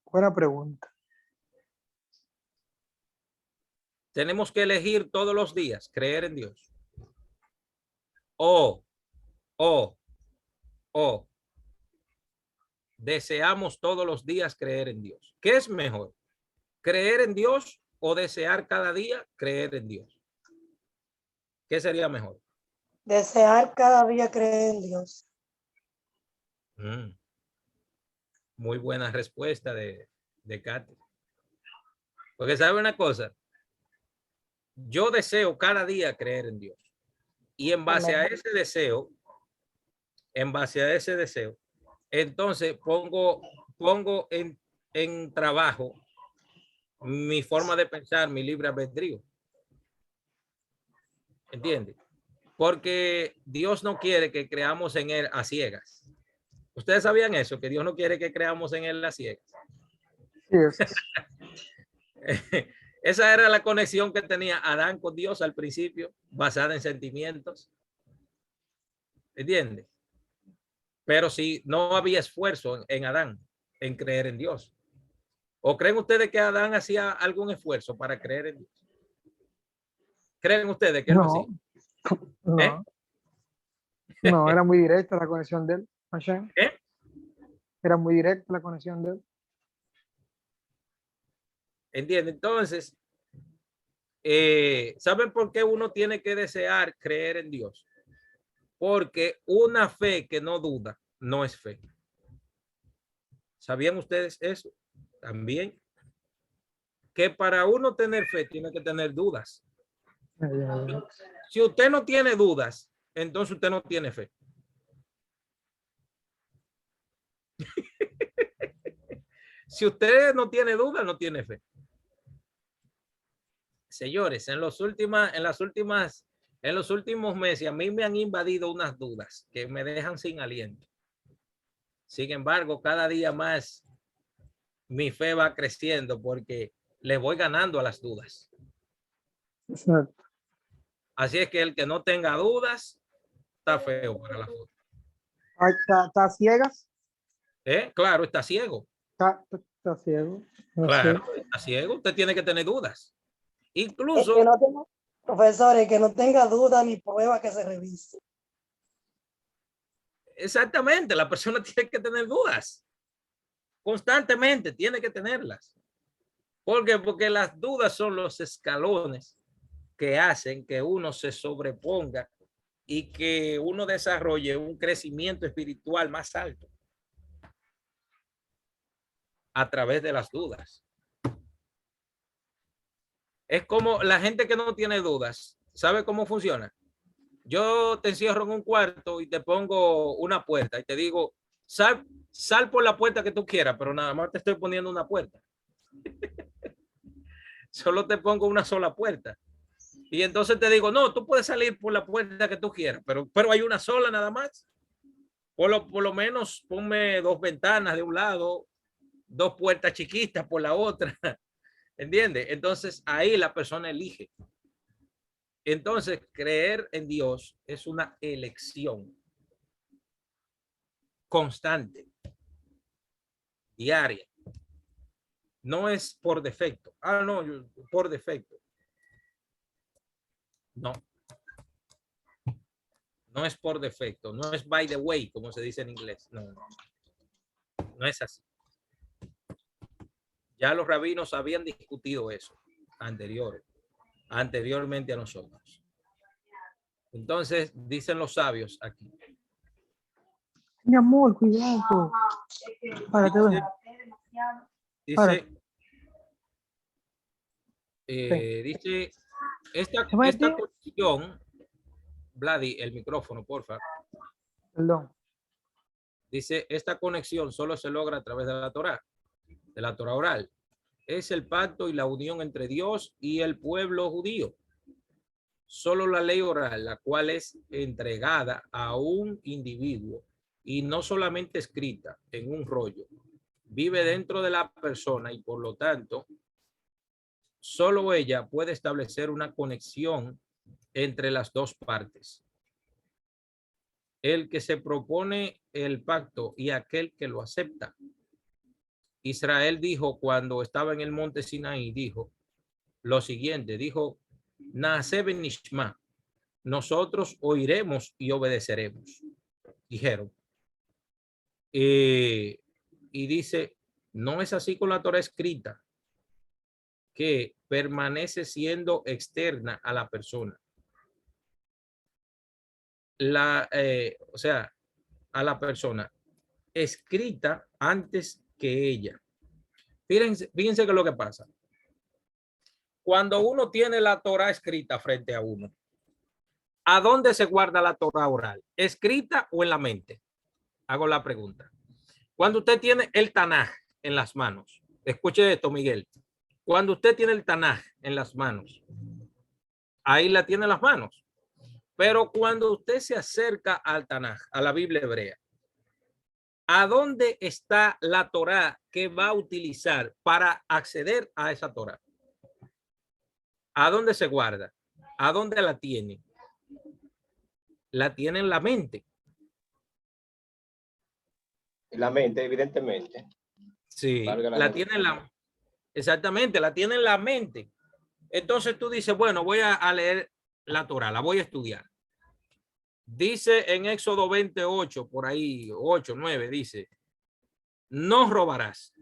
Buena pregunta.
Tenemos que elegir todos los días creer en Dios. O deseamos todos los días creer en Dios. ¿Qué es mejor? ¿Creer en Dios o desear cada día creer en Dios? ¿Qué sería mejor?
Desear cada día creer en Dios.
Muy buena respuesta de Katy. Porque sabe una cosa, yo deseo cada día creer en Dios. Y en base a ese deseo, entonces pongo en trabajo mi forma de pensar, mi libre albedrío. ¿Entiende? Porque Dios no quiere que creamos en él a ciegas. ¿Ustedes sabían eso? Que Dios no quiere que creamos en él a ciegas.
Sí es.
Esa era la conexión que tenía Adán con Dios al principio, basada en sentimientos. ¿Entiende? Pero si no había esfuerzo en Adán en creer en Dios. ¿O creen ustedes que Adán hacía algún esfuerzo para creer en Dios? ¿Creen ustedes que él lo hacía?
No.
¿Eh?
No, era muy directa la conexión de él. Hashem.
¿Eh?
Era muy directa la conexión de él.
¿Entiende? Entonces, ¿saben por qué uno tiene que desear creer en Dios? Porque una fe que no duda no es fe. ¿Sabían ustedes eso? También. Que para uno tener fe tiene que tener dudas. Si usted no tiene dudas, entonces usted no tiene fe. Si usted no tiene dudas, no tiene fe. Señores, en los últimos meses a mí me han invadido unas dudas que me dejan sin aliento. Sin embargo, cada día más mi fe va creciendo porque le voy ganando a las dudas.
Exacto.
Así es que el que no tenga dudas está feo para la foto.
¿Está ciegas?
Claro, está ciego.
Está ciego. No
Claro,
sé.
está ciego. Usted tiene que tener dudas. Incluso,
Que no tenga, profesores, que no tenga duda ni prueba que se revise.
exactamente, la persona tiene que tener dudas. Constantemente tiene que tenerlas. ¿Por qué? Porque las dudas son los escalones que hacen que uno se sobreponga y que uno desarrolle un crecimiento espiritual más alto a través de las dudas. Es como la gente que no tiene dudas. ¿Sabe cómo funciona? Yo te encierro en un cuarto y te pongo una puerta y te digo, sal por la puerta que tú quieras, pero nada más te estoy poniendo una puerta. Solo te pongo una sola puerta. Y entonces te digo, no, tú puedes salir por la puerta que tú quieras, pero hay una sola nada más. Por lo menos ponme 2 ventanas de un lado, 2 puertas chiquitas por la otra. ¿Entiendes? Entonces ahí la persona elige. Entonces creer en Dios es una elección constante, diaria. No es por defecto. Ah, no, por defecto. No. No es por defecto. No es by the way, como se dice en inglés. No, no. No es así. Ya los rabinos habían discutido eso anteriormente a nosotros. Entonces, dicen los sabios aquí.
Mi amor, cuidado. Párate, ven.
Dice, dice esta cuestión, Vladi, el micrófono, porfa.
Perdón.
Dice, esta conexión solo se logra a través de la Torá oral. Es el pacto y la unión entre Dios y el pueblo judío. Solo la ley oral, la cual es entregada a un individuo y no solamente escrita en un rollo, vive dentro de la persona y por lo tanto, solo ella puede establecer una conexión entre las dos partes. El que se propone el pacto y aquel que lo acepta. Israel dijo cuando estaba en el monte Sinaí, dijo lo siguiente, dijo, Naase benishma, nosotros oiremos y obedeceremos, dijeron. Y dice, no es así con la Torá escrita, que permanece siendo externa a la persona. O sea, a la persona escrita antes que ella. Fíjense que es lo que pasa. Cuando uno tiene la Torá escrita frente a uno, ¿a dónde se guarda la Torá oral? ¿Escrita o en la mente? Hago la pregunta. Cuando usted tiene el Tanaj en las manos, escuche esto, Miguel. Cuando usted tiene el Tanaj en las manos, ahí la tiene en las manos. Pero cuando usted se acerca al Tanaj, a la Biblia hebrea, ¿a dónde está la Torá que va a utilizar para acceder a esa Torá? ¿A dónde se guarda? ¿A dónde la tiene? La tiene en la mente.
En la mente, evidentemente.
Sí, la tiene en la... Exactamente, la tiene en la mente. Entonces tú dices, bueno, voy a leer la Torá, la voy a estudiar. Dice en Éxodo 28, por ahí, 8, 9, dice, no robarás.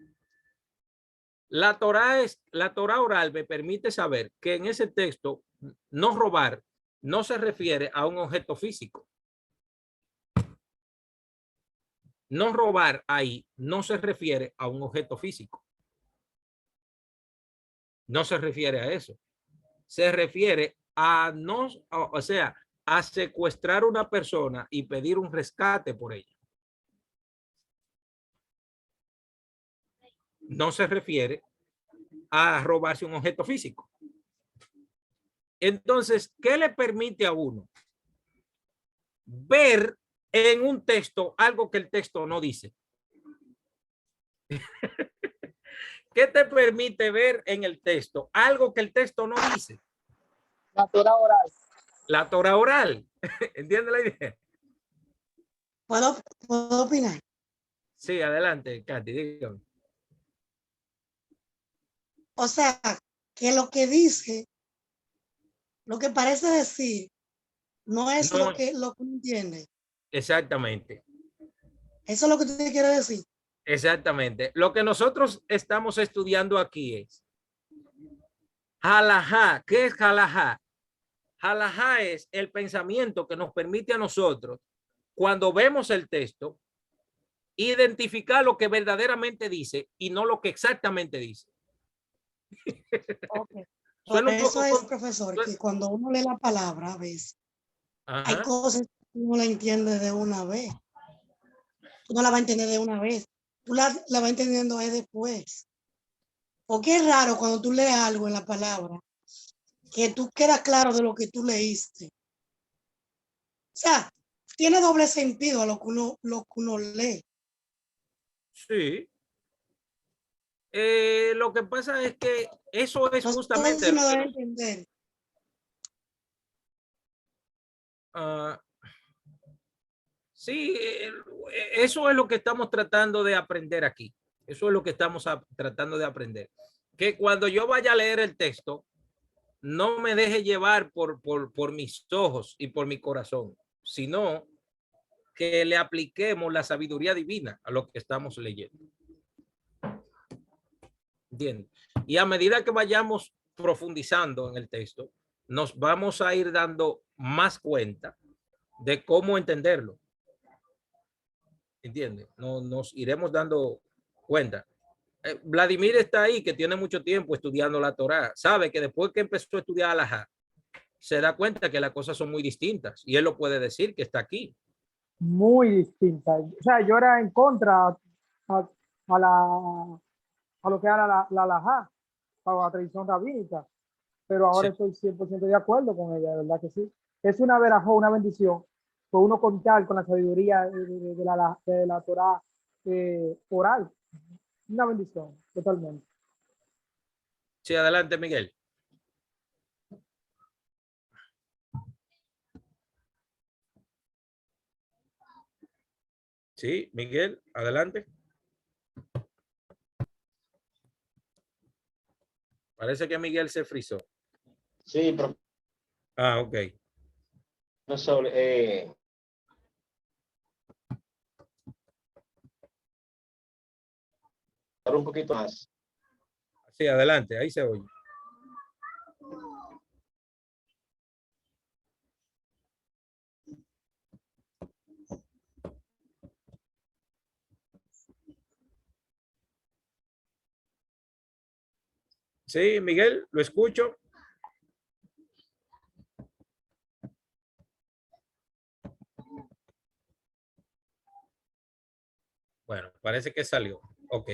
La Torá oral me permite saber que en ese texto, no robar, no se refiere a un objeto físico. No robar ahí no se refiere a un objeto físico. No se refiere a eso. Se refiere a no, o sea, a secuestrar una persona y pedir un rescate por ella. No se refiere a robarse un objeto físico. Entonces, ¿qué le permite a uno ver en un texto algo que el texto no dice? ¿Qué te permite ver en el texto algo que el texto no dice?
La Torá oral.
La Torá oral. ¿Entiende la idea?
¿Puedo opinar?
Sí, adelante, Katy, dígame.
O sea, que lo que dice, lo que parece decir, no es
No,
lo que uno entiende.
exactamente.
Eso es lo que usted quiere decir.
Exactamente. Lo que nosotros estamos estudiando aquí es halajá. ¿Qué es halajá? Halajá es el pensamiento que nos permite a nosotros, cuando vemos el texto, identificar lo que verdaderamente dice y no lo que exactamente dice.
Okay. Por
Suena un
eso
poco
es,
como-
profesor, que cuando uno lee la palabra, a veces, hay
Ajá.
cosas que uno la entiende de una vez. Tú no la vas a entender de una vez. Tú la vas entendiendo ahí después. Porque es raro cuando tú lees algo en la palabra, que tú quedas claro de lo que tú leíste. O sea, tiene doble sentido a lo que uno lee.
Sí. Lo que pasa es que eso es
No sé
justamente
si
lo
me
que
doy a
nos-
entender.
ah, sí, eso es lo que estamos tratando de aprender aquí. Eso es lo que estamos tratando de aprender. Que cuando yo vaya a leer el texto, no me deje llevar por mis ojos y por mi corazón, sino que le apliquemos la sabiduría divina a lo que estamos leyendo. ¿Entiendes? Y a medida que vayamos profundizando en el texto, nos vamos a ir dando más cuenta de cómo entenderlo. ¿Entiendes? Nos iremos dando cuenta. Vladimir está ahí, que tiene mucho tiempo estudiando la Torá. Sabe que después que empezó a estudiar Alajá, se da cuenta que las cosas son muy distintas. Y él lo puede decir que está aquí.
Muy distinta. O sea, yo era en contra a la, a lo que era la halajá, a la tradición rabínica, pero ahora
Sí.
estoy 100% de acuerdo con ella, de verdad que sí. Es una verajó, una bendición, por uno contar con la sabiduría de la Torá oral. Una bendición, totalmente.
Sí, adelante, Miguel. Sí, Miguel, adelante. Parece que Miguel se frizó.
Sí,
Ah, ok.
profesor, ahora un poquito más.
Sí, adelante, ahí se oye. Sí, Miguel, lo escucho. Bueno, parece que salió. Ok.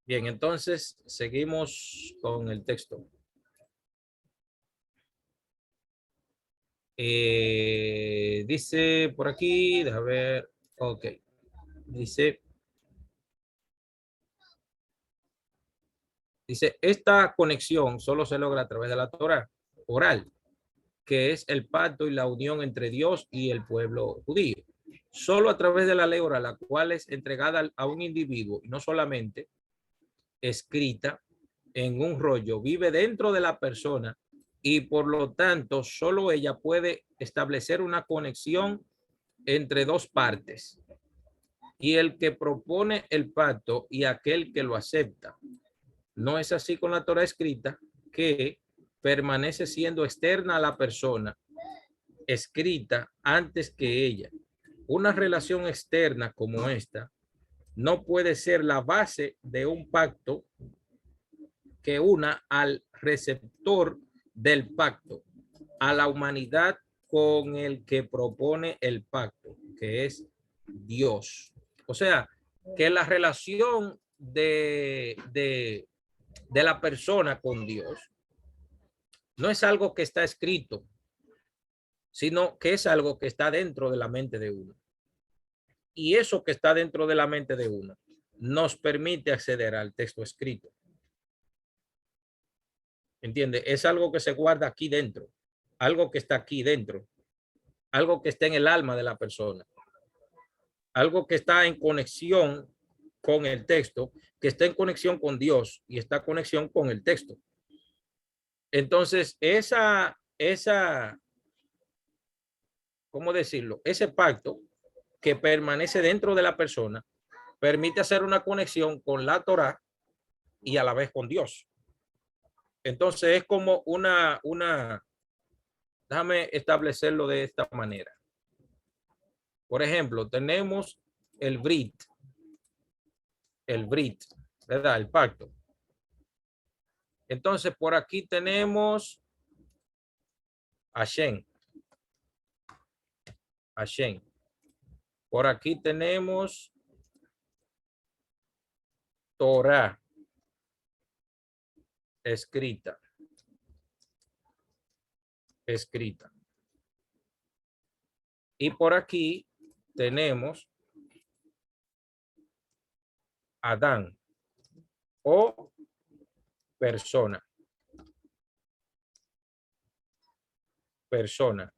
Bien, entonces seguimos con el texto. Dice por aquí, déjame ver. Ok. Dice, esta conexión solo se logra a través de la Torah oral, que es el pacto y la unión entre Dios y el pueblo judío. Solo a través de la ley oral, la cual es entregada a un individuo, y no solamente escrita en un rollo, vive dentro de la persona y por lo tanto solo ella puede establecer una conexión entre dos partes y el que propone el pacto y aquel que lo acepta. No es así con la Torah escrita, que permanece siendo externa a la persona escrita antes que ella. Una relación externa como esta no puede ser la base de un pacto que una al receptor del pacto, a la humanidad con el que propone el pacto, que es Dios. O sea, que la relación de la persona con Dios no es algo que está escrito, sino que es algo que está dentro de la mente de uno. Y eso que está dentro de la mente de uno nos permite acceder al texto escrito. ¿Entiende? Es algo que se guarda aquí dentro, algo que está aquí dentro, algo que está en el alma de la persona, algo que está en conexión con el texto, que está en conexión con Dios y está en conexión con el texto. Entonces, ¿cómo decirlo? Ese pacto que permanece dentro de la persona permite hacer una conexión con la Torá y a la vez con Dios. Entonces es como déjame establecerlo de esta manera. Por ejemplo, tenemos el Brit, ¿verdad? El pacto. Entonces, por aquí tenemos Hashem. Hashem. Por aquí tenemos Torah escrita. Escrita. Y por aquí tenemos Adán o persona. Persona.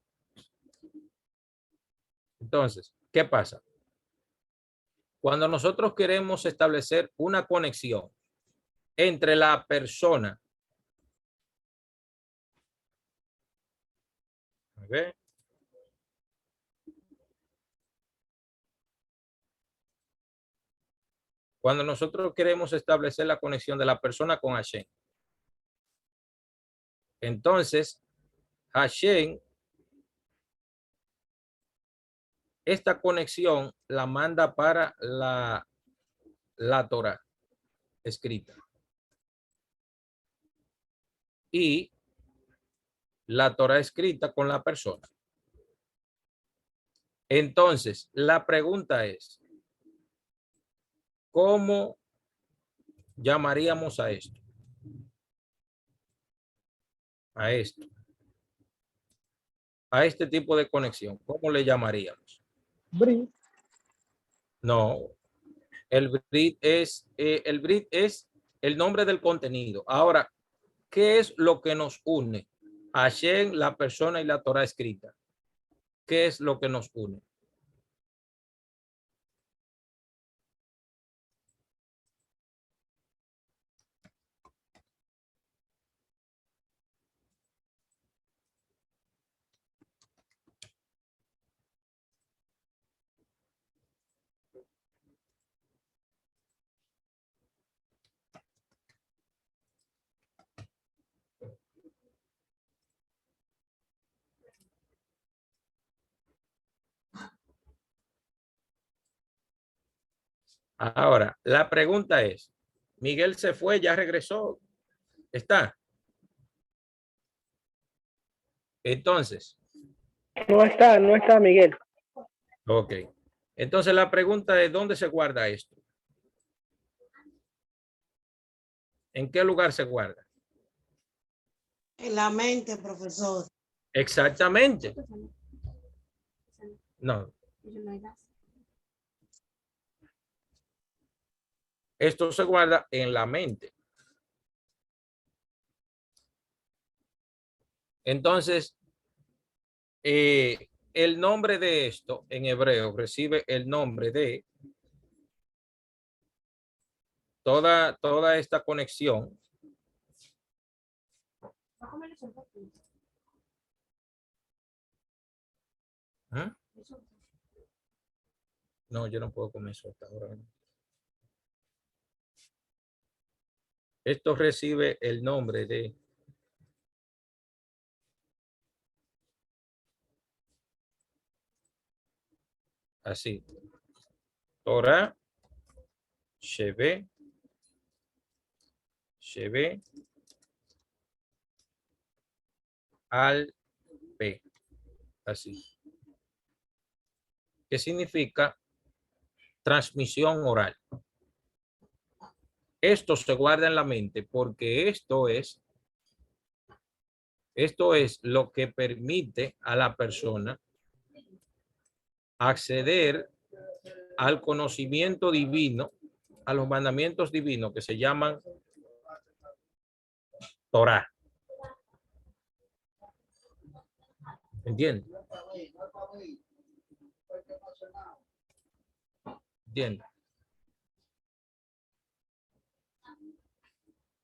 Entonces, ¿qué pasa? Cuando nosotros queremos establecer una conexión entre la persona, ¿okay? Cuando nosotros queremos establecer la conexión de la persona con Hashem, entonces Hashem, esta conexión la manda para la Torah escrita. Y la Torah escrita con la persona. Entonces, la pregunta es, ¿cómo llamaríamos a esto? A esto. A este tipo de conexión, ¿cómo le llamaríamos?
Brit.
No, el Brit es el nombre del contenido. Ahora, ¿qué es lo que nos une? Hashem, la persona y la Torah escrita. ¿Qué es lo que nos une? Ahora, la pregunta es, Miguel se fue, ya regresó, ¿está? Entonces.
No está Miguel.
Ok. Entonces la pregunta es, ¿dónde se guarda esto? ¿En qué lugar se guarda?
En la mente, profesor.
Exactamente. No. Esto se guarda en la mente. Entonces, el nombre de esto en hebreo recibe el nombre de toda esta conexión. ¿Ah? No, yo no puedo comer eso hasta ahora. Esto recibe el nombre de así. Torah, Sheve, al P. Así. ¿Qué significa? Transmisión oral. Esto se guarda en la mente porque esto es lo que permite a la persona acceder al conocimiento divino, a los mandamientos divinos que se llaman Torah. ¿Entiendes? ¿Entiendes?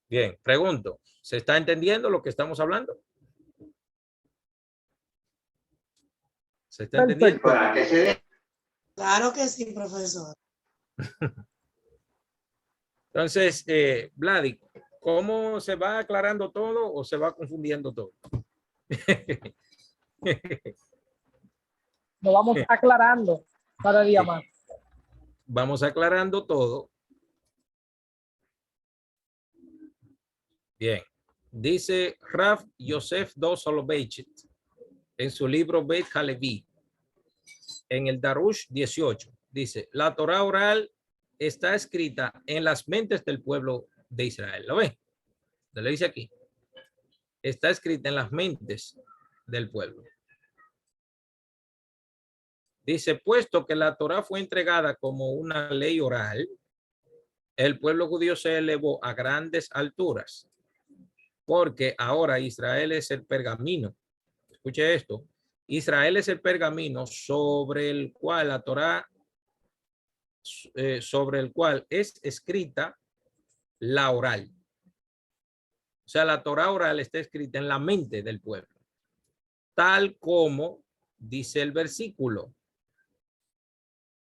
Bien, pregunto, ¿se está entendiendo lo que estamos hablando? ¿Se está entendiendo?
Claro que sí, profesor.
Entonces, Vladi, ¿cómo se va aclarando todo o se va confundiendo todo?
Lo vamos aclarando cada día más.
Vamos aclarando todo. Bien, Dice Rav Yosef II Soloveitchik en su libro Beit Halevi, en el Darush 18, dice, la Torah oral está escrita en las mentes del pueblo de Israel. ¿Lo ven? Se le dice aquí. Está escrita en las mentes del pueblo. Dice, puesto que la Torah fue entregada como una ley oral, el pueblo judío se elevó a grandes alturas, porque ahora Israel es el pergamino. Escuche esto. Israel es el pergamino sobre el cual la Torah, sobre el cual es escrita la oral. O sea, la Torah oral está escrita en la mente del pueblo, tal como dice el versículo.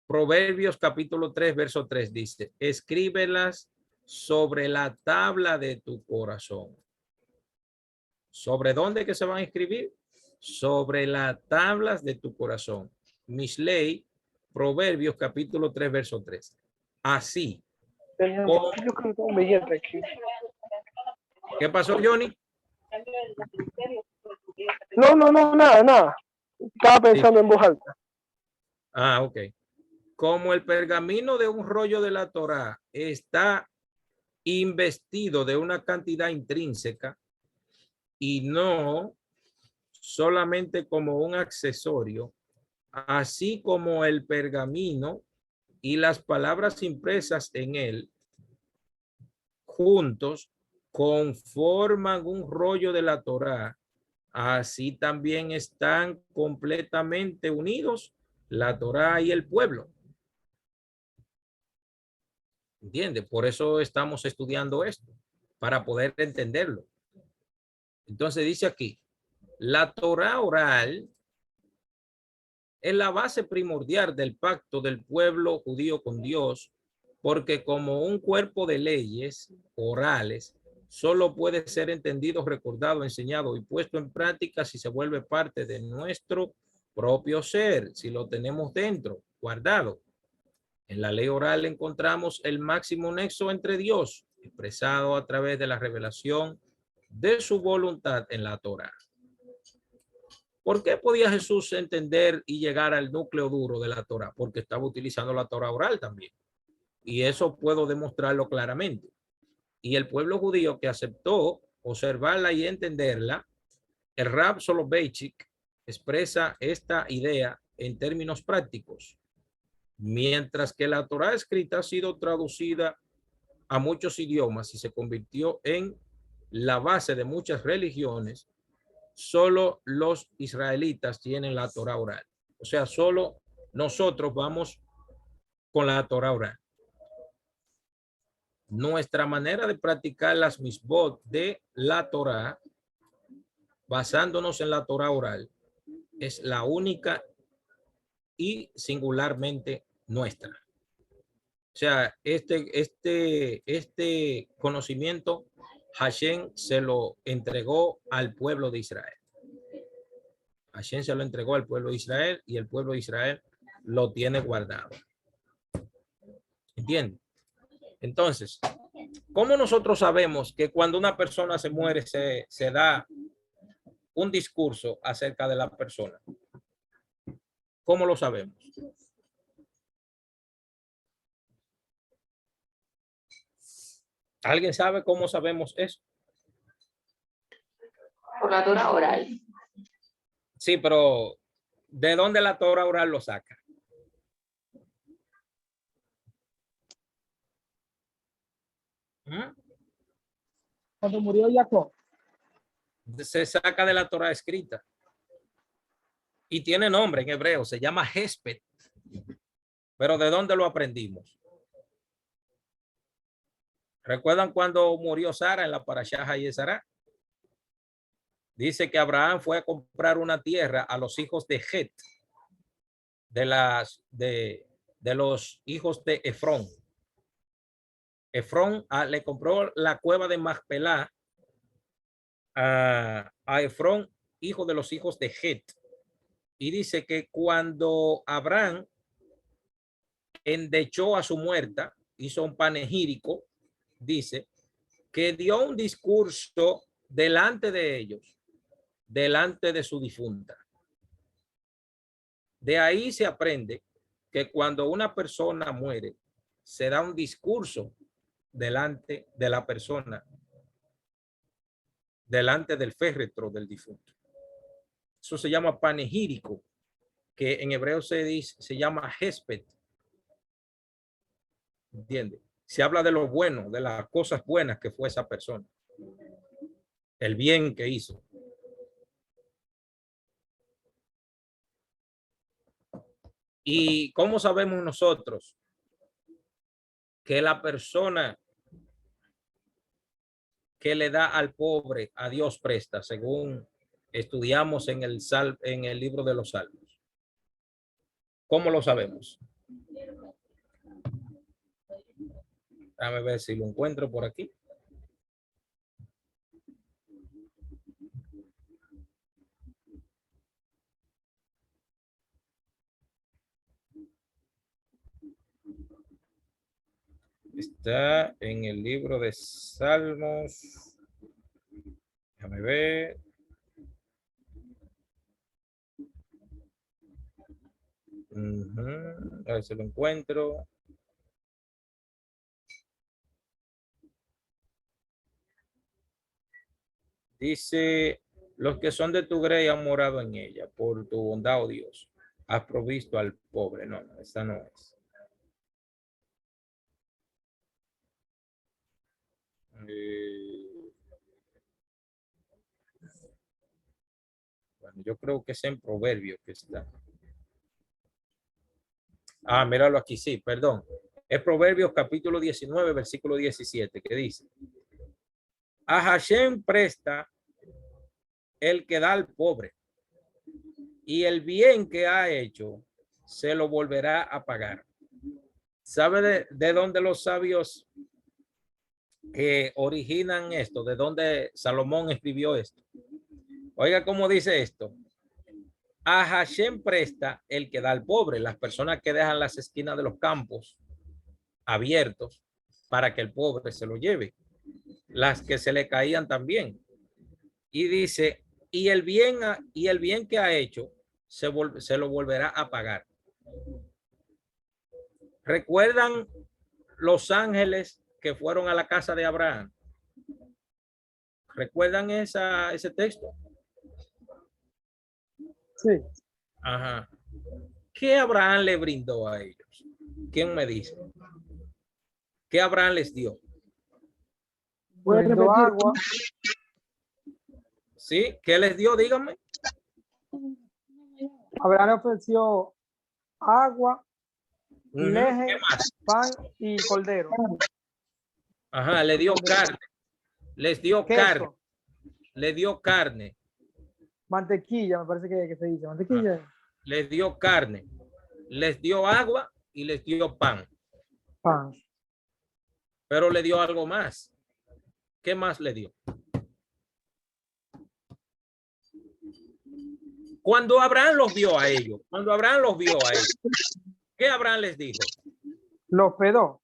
Proverbios capítulo 3, verso 3 dice, escríbelas sobre la tabla de tu corazón. ¿Sobre dónde que se van a escribir? Sobre las tablas de tu corazón. Mishlei, Proverbios capítulo 3, verso 3. Así. ¿Qué pasó, Johnny?
No, nada. Estaba pensando en voz alta.
Ah, ok. Como el pergamino de un rollo de la Torá está investido de una cantidad intrínseca y no solamente como un accesorio, así como el pergamino y las palabras impresas en él juntos conforman un rollo de la Torá, así también están completamente unidos la Torá y el pueblo. ¿Entiende? Por eso estamos estudiando esto, para poder entenderlo. Entonces dice aquí, la Torá oral es la base primordial del pacto del pueblo judío con Dios, porque como un cuerpo de leyes orales, solo puede ser entendido, recordado, enseñado y puesto en práctica si se vuelve parte de nuestro propio ser, si lo tenemos dentro, guardado. En la ley oral encontramos el máximo nexo entre Dios, expresado a través de la revelación de su voluntad en la Torá. ¿Por qué podía Jesús entender y llegar al núcleo duro de la Torá? Porque estaba utilizando la Torá oral también. Y eso puedo demostrarlo claramente. Y el pueblo judío que aceptó observarla y entenderla, el Rab Soloveitchik expresa esta idea en términos prácticos. Mientras que la Torá escrita ha sido traducida a muchos idiomas y se convirtió en la base de muchas religiones, solo los israelitas tienen la Torá oral. O sea, solo nosotros vamos con la Torá oral. Nuestra manera de practicar las misbot de la Torá, basándonos en la Torá oral, es la única y singularmente nuestra. O sea, este conocimiento Hashem se lo entregó al pueblo de Israel. Hashem se lo entregó al pueblo de Israel y el pueblo de Israel lo tiene guardado. ¿Entienden? Entonces, ¿cómo nosotros sabemos que cuando una persona se muere se da un discurso acerca de la persona? ¿Cómo lo sabemos? ¿Alguien sabe cómo sabemos eso?
Por la Torah oral.
Sí, pero ¿de dónde la Torah oral lo saca?
Cuando murió Jacob.
Se saca de la Torah escrita. Y tiene nombre en hebreo, se llama Hesped. Pero ¿de dónde lo aprendimos? ¿Recuerdan cuando murió Sara en la Parashá Hayezará? Dice que Abraham fue a comprar una tierra a los hijos de Het, de los hijos de Efrón. Efrón le compró la cueva de Macpelá a Efrón, hijo de los hijos de Het. Y dice que cuando Abraham endechó a su muerta, hizo un panegírico, dice que dio un discurso delante de ellos, delante de su difunta. De ahí se aprende que cuando una persona muere, se da un discurso delante de la persona, delante del féretro del difunto. Eso se llama panegírico, que en hebreo se llama Hesped. ¿Entiende? Se habla de lo bueno, de las cosas buenas que fue esa persona, el bien que hizo. ¿Y cómo sabemos nosotros que la persona que le da al pobre a Dios presta, según estudiamos en el libro de los Salmos? ¿Cómo lo sabemos? Déjame ver si lo encuentro por aquí. Está en el libro de Salmos. Déjame ver. A ver si lo encuentro. Dice, los que son de tu grey han morado en ella. Por tu bondad, oh Dios, has provisto al pobre. No, no, esa no es. Bueno, yo creo que es en Proverbios que está. Ah, míralo aquí, sí, perdón. Es Proverbios capítulo 19, versículo 17, que dice: a Hashem presta el que da al pobre, y el bien que ha hecho se lo volverá a pagar. ¿Sabe de dónde los sabios originan esto? ¿De dónde Salomón escribió esto? Oiga cómo dice esto: a Hashem presta el que da al pobre, las personas que dejan las esquinas de los campos abiertos para que el pobre se lo lleve, las que se le caían también. Y dice, y el bien que ha hecho se lo volverá a pagar. ¿Recuerdan los ángeles que fueron a la casa de Abraham? ¿Recuerdan ese texto?
Sí.
Ajá. ¿Qué Abraham le brindó a ellos? ¿Quién me dice? ¿Qué Abraham les dio?
¿Puedes
Brindó
repetir?
agua.
¿Sí? ¿Qué les dio? Díganme.
Abraham le ofreció agua,
¿Qué
leche,
más?
pan y cordero.
Ajá, le dio carne. Les dio carne.
Queso,
Le dio carne.
mantequilla, me parece que se dice. Mantequilla,
Les dio carne. Les dio agua y les dio pan.
pan.
Pero le dio algo más. ¿Qué más le dio? Cuando Abraham los vio a ellos, ¿qué Abraham les dijo?
Lo hospedó.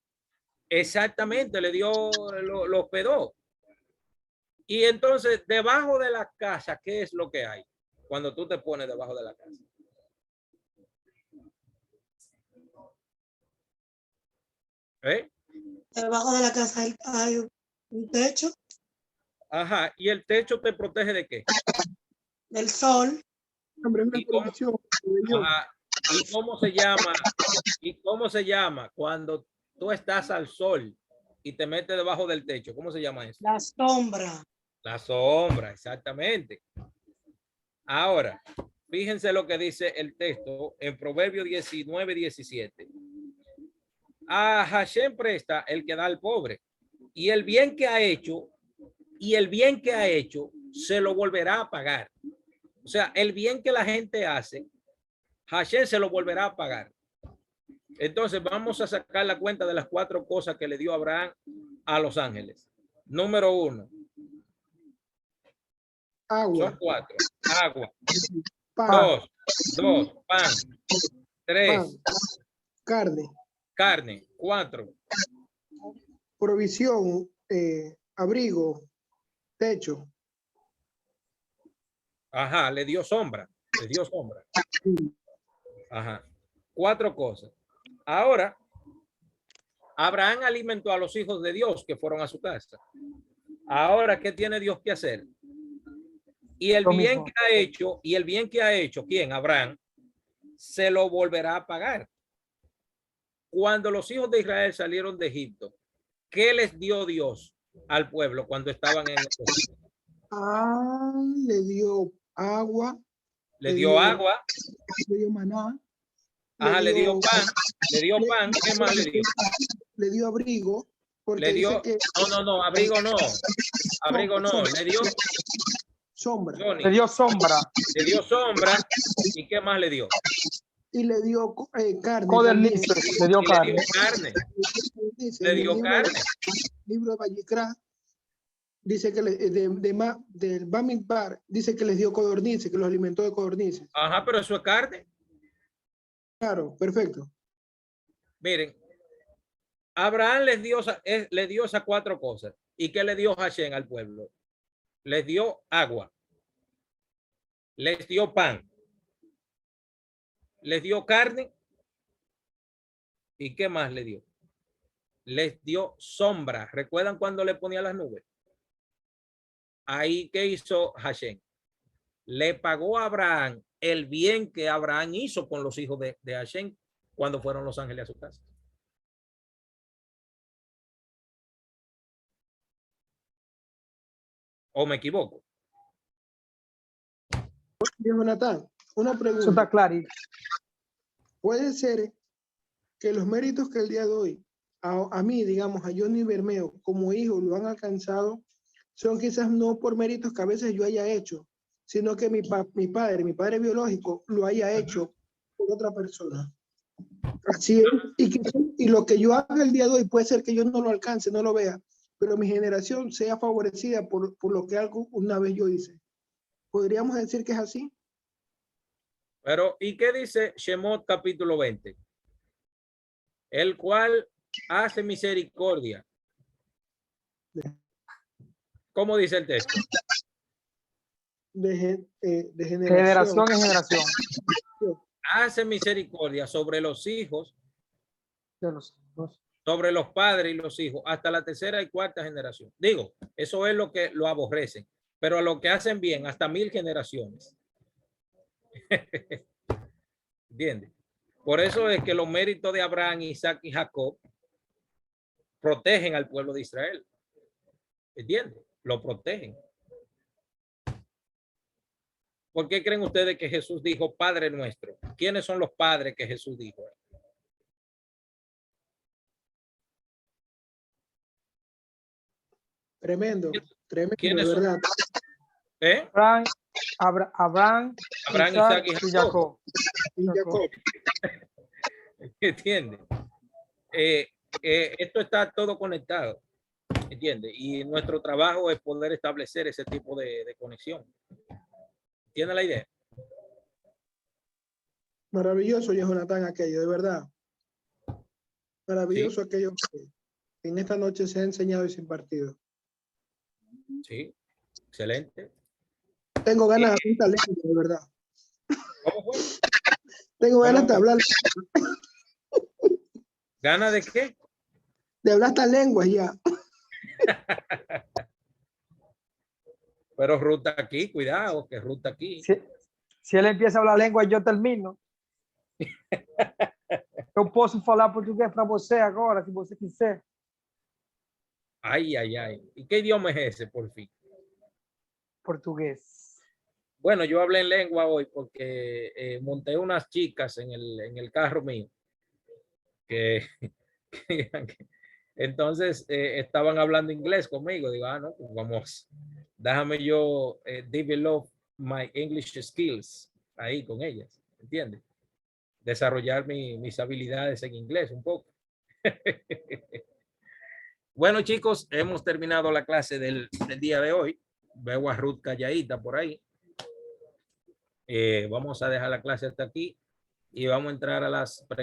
Exactamente, le dio, lo hospedó. Y entonces, debajo de la casa, ¿qué es lo que hay? Cuando tú te pones debajo de la casa.
Debajo de la casa hay un techo
Ajá, ¿y el techo te protege de qué?
del sol.
Hombre, una
¿Y cómo,
provisión.
ajá, ¿y cómo se llama? ¿Y cómo se llama cuando tú estás al sol y te metes debajo del techo? ¿Cómo se llama eso?
La sombra.
La sombra, exactamente. Ahora, fíjense lo que dice el texto en Proverbios 19, 17. A Hashem presta el que da al pobre, y el bien que ha hecho, se lo volverá a pagar. O sea, el bien que la gente hace, Hashem se lo volverá a pagar. Entonces, vamos a sacar la cuenta de las 4 cosas que le dio Abraham a los ángeles. Número 1.
Agua.
Son 4. Agua.
Pan.
2. Pan. 3.
Carne.
Carne. 4.
Provisión. Abrigo. Techo.
Ajá, le dio sombra. Le dio sombra. Ajá. 4 cosas. Ahora, Abraham alimentó a los hijos de Dios que fueron a su casa. Ahora, ¿qué tiene Dios que hacer? Y el bien que ha hecho, ¿quién? Abraham, se lo volverá a pagar. Cuando los hijos de Israel salieron de Egipto, ¿qué les dio Dios al pueblo cuando estaban en Egipto?
Le dio agua.
Le dio agua.
Le dio maná.
Ajá, le dio pan. Le dio pan. ¿Qué más le dio?
Le dio abrigo. Porque
Le dio,
dice que,
no, abrigo no. Abrigo no. Le dio
sombra.
Johnny,
Le dio sombra.
le dio sombra. ¿Y qué más le dio?
Y le dio carne.
Codornices, le dio
Y
carne.
le dio carne.
Dice,
Le
en el
dio carne.
libro de Vallicrá, dice que del Bamidbar, dice que les dio codornices, que los alimentó de codornices.
Ajá, pero eso es carne.
Claro, perfecto.
Miren, Abraham les dio esas 4 cosas. ¿Y qué le dio Hashem al pueblo? Les dio agua. Les dio pan. Les dio carne. ¿Y qué más le dio? Les dio sombra. ¿Recuerdan cuando le ponía las nubes? Ahí, ¿qué hizo Hashem? Le pagó a Abraham el bien que Abraham hizo con los hijos de Hashem cuando fueron los ángeles a su casa. ¿O me equivoco?
Jonathan, una
Eso
pregunta.
está clarito.
Puede ser que los méritos que el día de hoy a mí, digamos, a Johnny Bermeo como hijo lo han alcanzado, son quizás no por méritos que a veces yo haya hecho, sino que mi padre biológico lo haya hecho por otra persona. Así es. Y lo que yo haga el día de hoy puede ser que yo no lo alcance, no lo vea, pero mi generación sea favorecida por lo que algo una vez yo hice. ¿Podríamos decir que es así?
Pero, ¿y qué dice Shemot capítulo 20? El cual hace misericordia. ¿Cómo dice el texto?
De
Generación en generación.
Hace misericordia sobre los hijos,
De los hijos.
sobre los padres y los hijos, hasta la 3ª y 4ª generación. Digo, eso es lo que lo aborrecen, pero a lo que hacen bien, hasta 1000 generaciones. ¿Entiendes? Por eso es que los méritos de Abraham, Isaac y Jacob protegen al pueblo de Israel. ¿Entiendes? Lo protegen. ¿Por qué creen ustedes que Jesús dijo Padre nuestro? ¿Quiénes son los padres que Jesús dijo?
Tremendo, tremendo,
¿Quiénes
de
son?
verdad.
¿Eh?
Abraham,
Abraham,
Isaac y Jacob.
Y Jacob.
¿Entiendes? Esto está todo conectado. ¿Entiendes? Y nuestro trabajo es poder establecer ese tipo de conexión. ¿Tiene la idea?
Maravilloso, Jonathan, aquello, de verdad. Maravilloso aquello que en esta noche se ha enseñado y se ha impartido.
Sí, excelente.
Tengo ganas de hablar lengua, de verdad.
¿Cómo fue?
Tengo ganas de hablar.
¿Gana de qué?
De hablar estas lenguas ya.
Pero ruta aquí, cuidado, que ruta aquí.
Si él empieza a hablar lengua, yo termino. Eu posso falar português para você agora, se você quiser.
Ay, ay, ay. ¿Y qué idioma es ese, por fin?
Portugués.
Bueno, yo hablé en lengua hoy porque monté unas chicas en el carro mío. Entonces estaban hablando inglés conmigo. Digo, no, pues vamos, déjame yo develop my English skills ahí con ellas, ¿entiendes? Desarrollar mis habilidades en inglés un poco. Bueno, chicos, hemos terminado la clase del día de hoy. Veo a Ruth calladita por ahí. Vamos a dejar la clase hasta aquí y vamos a entrar a las preguntas.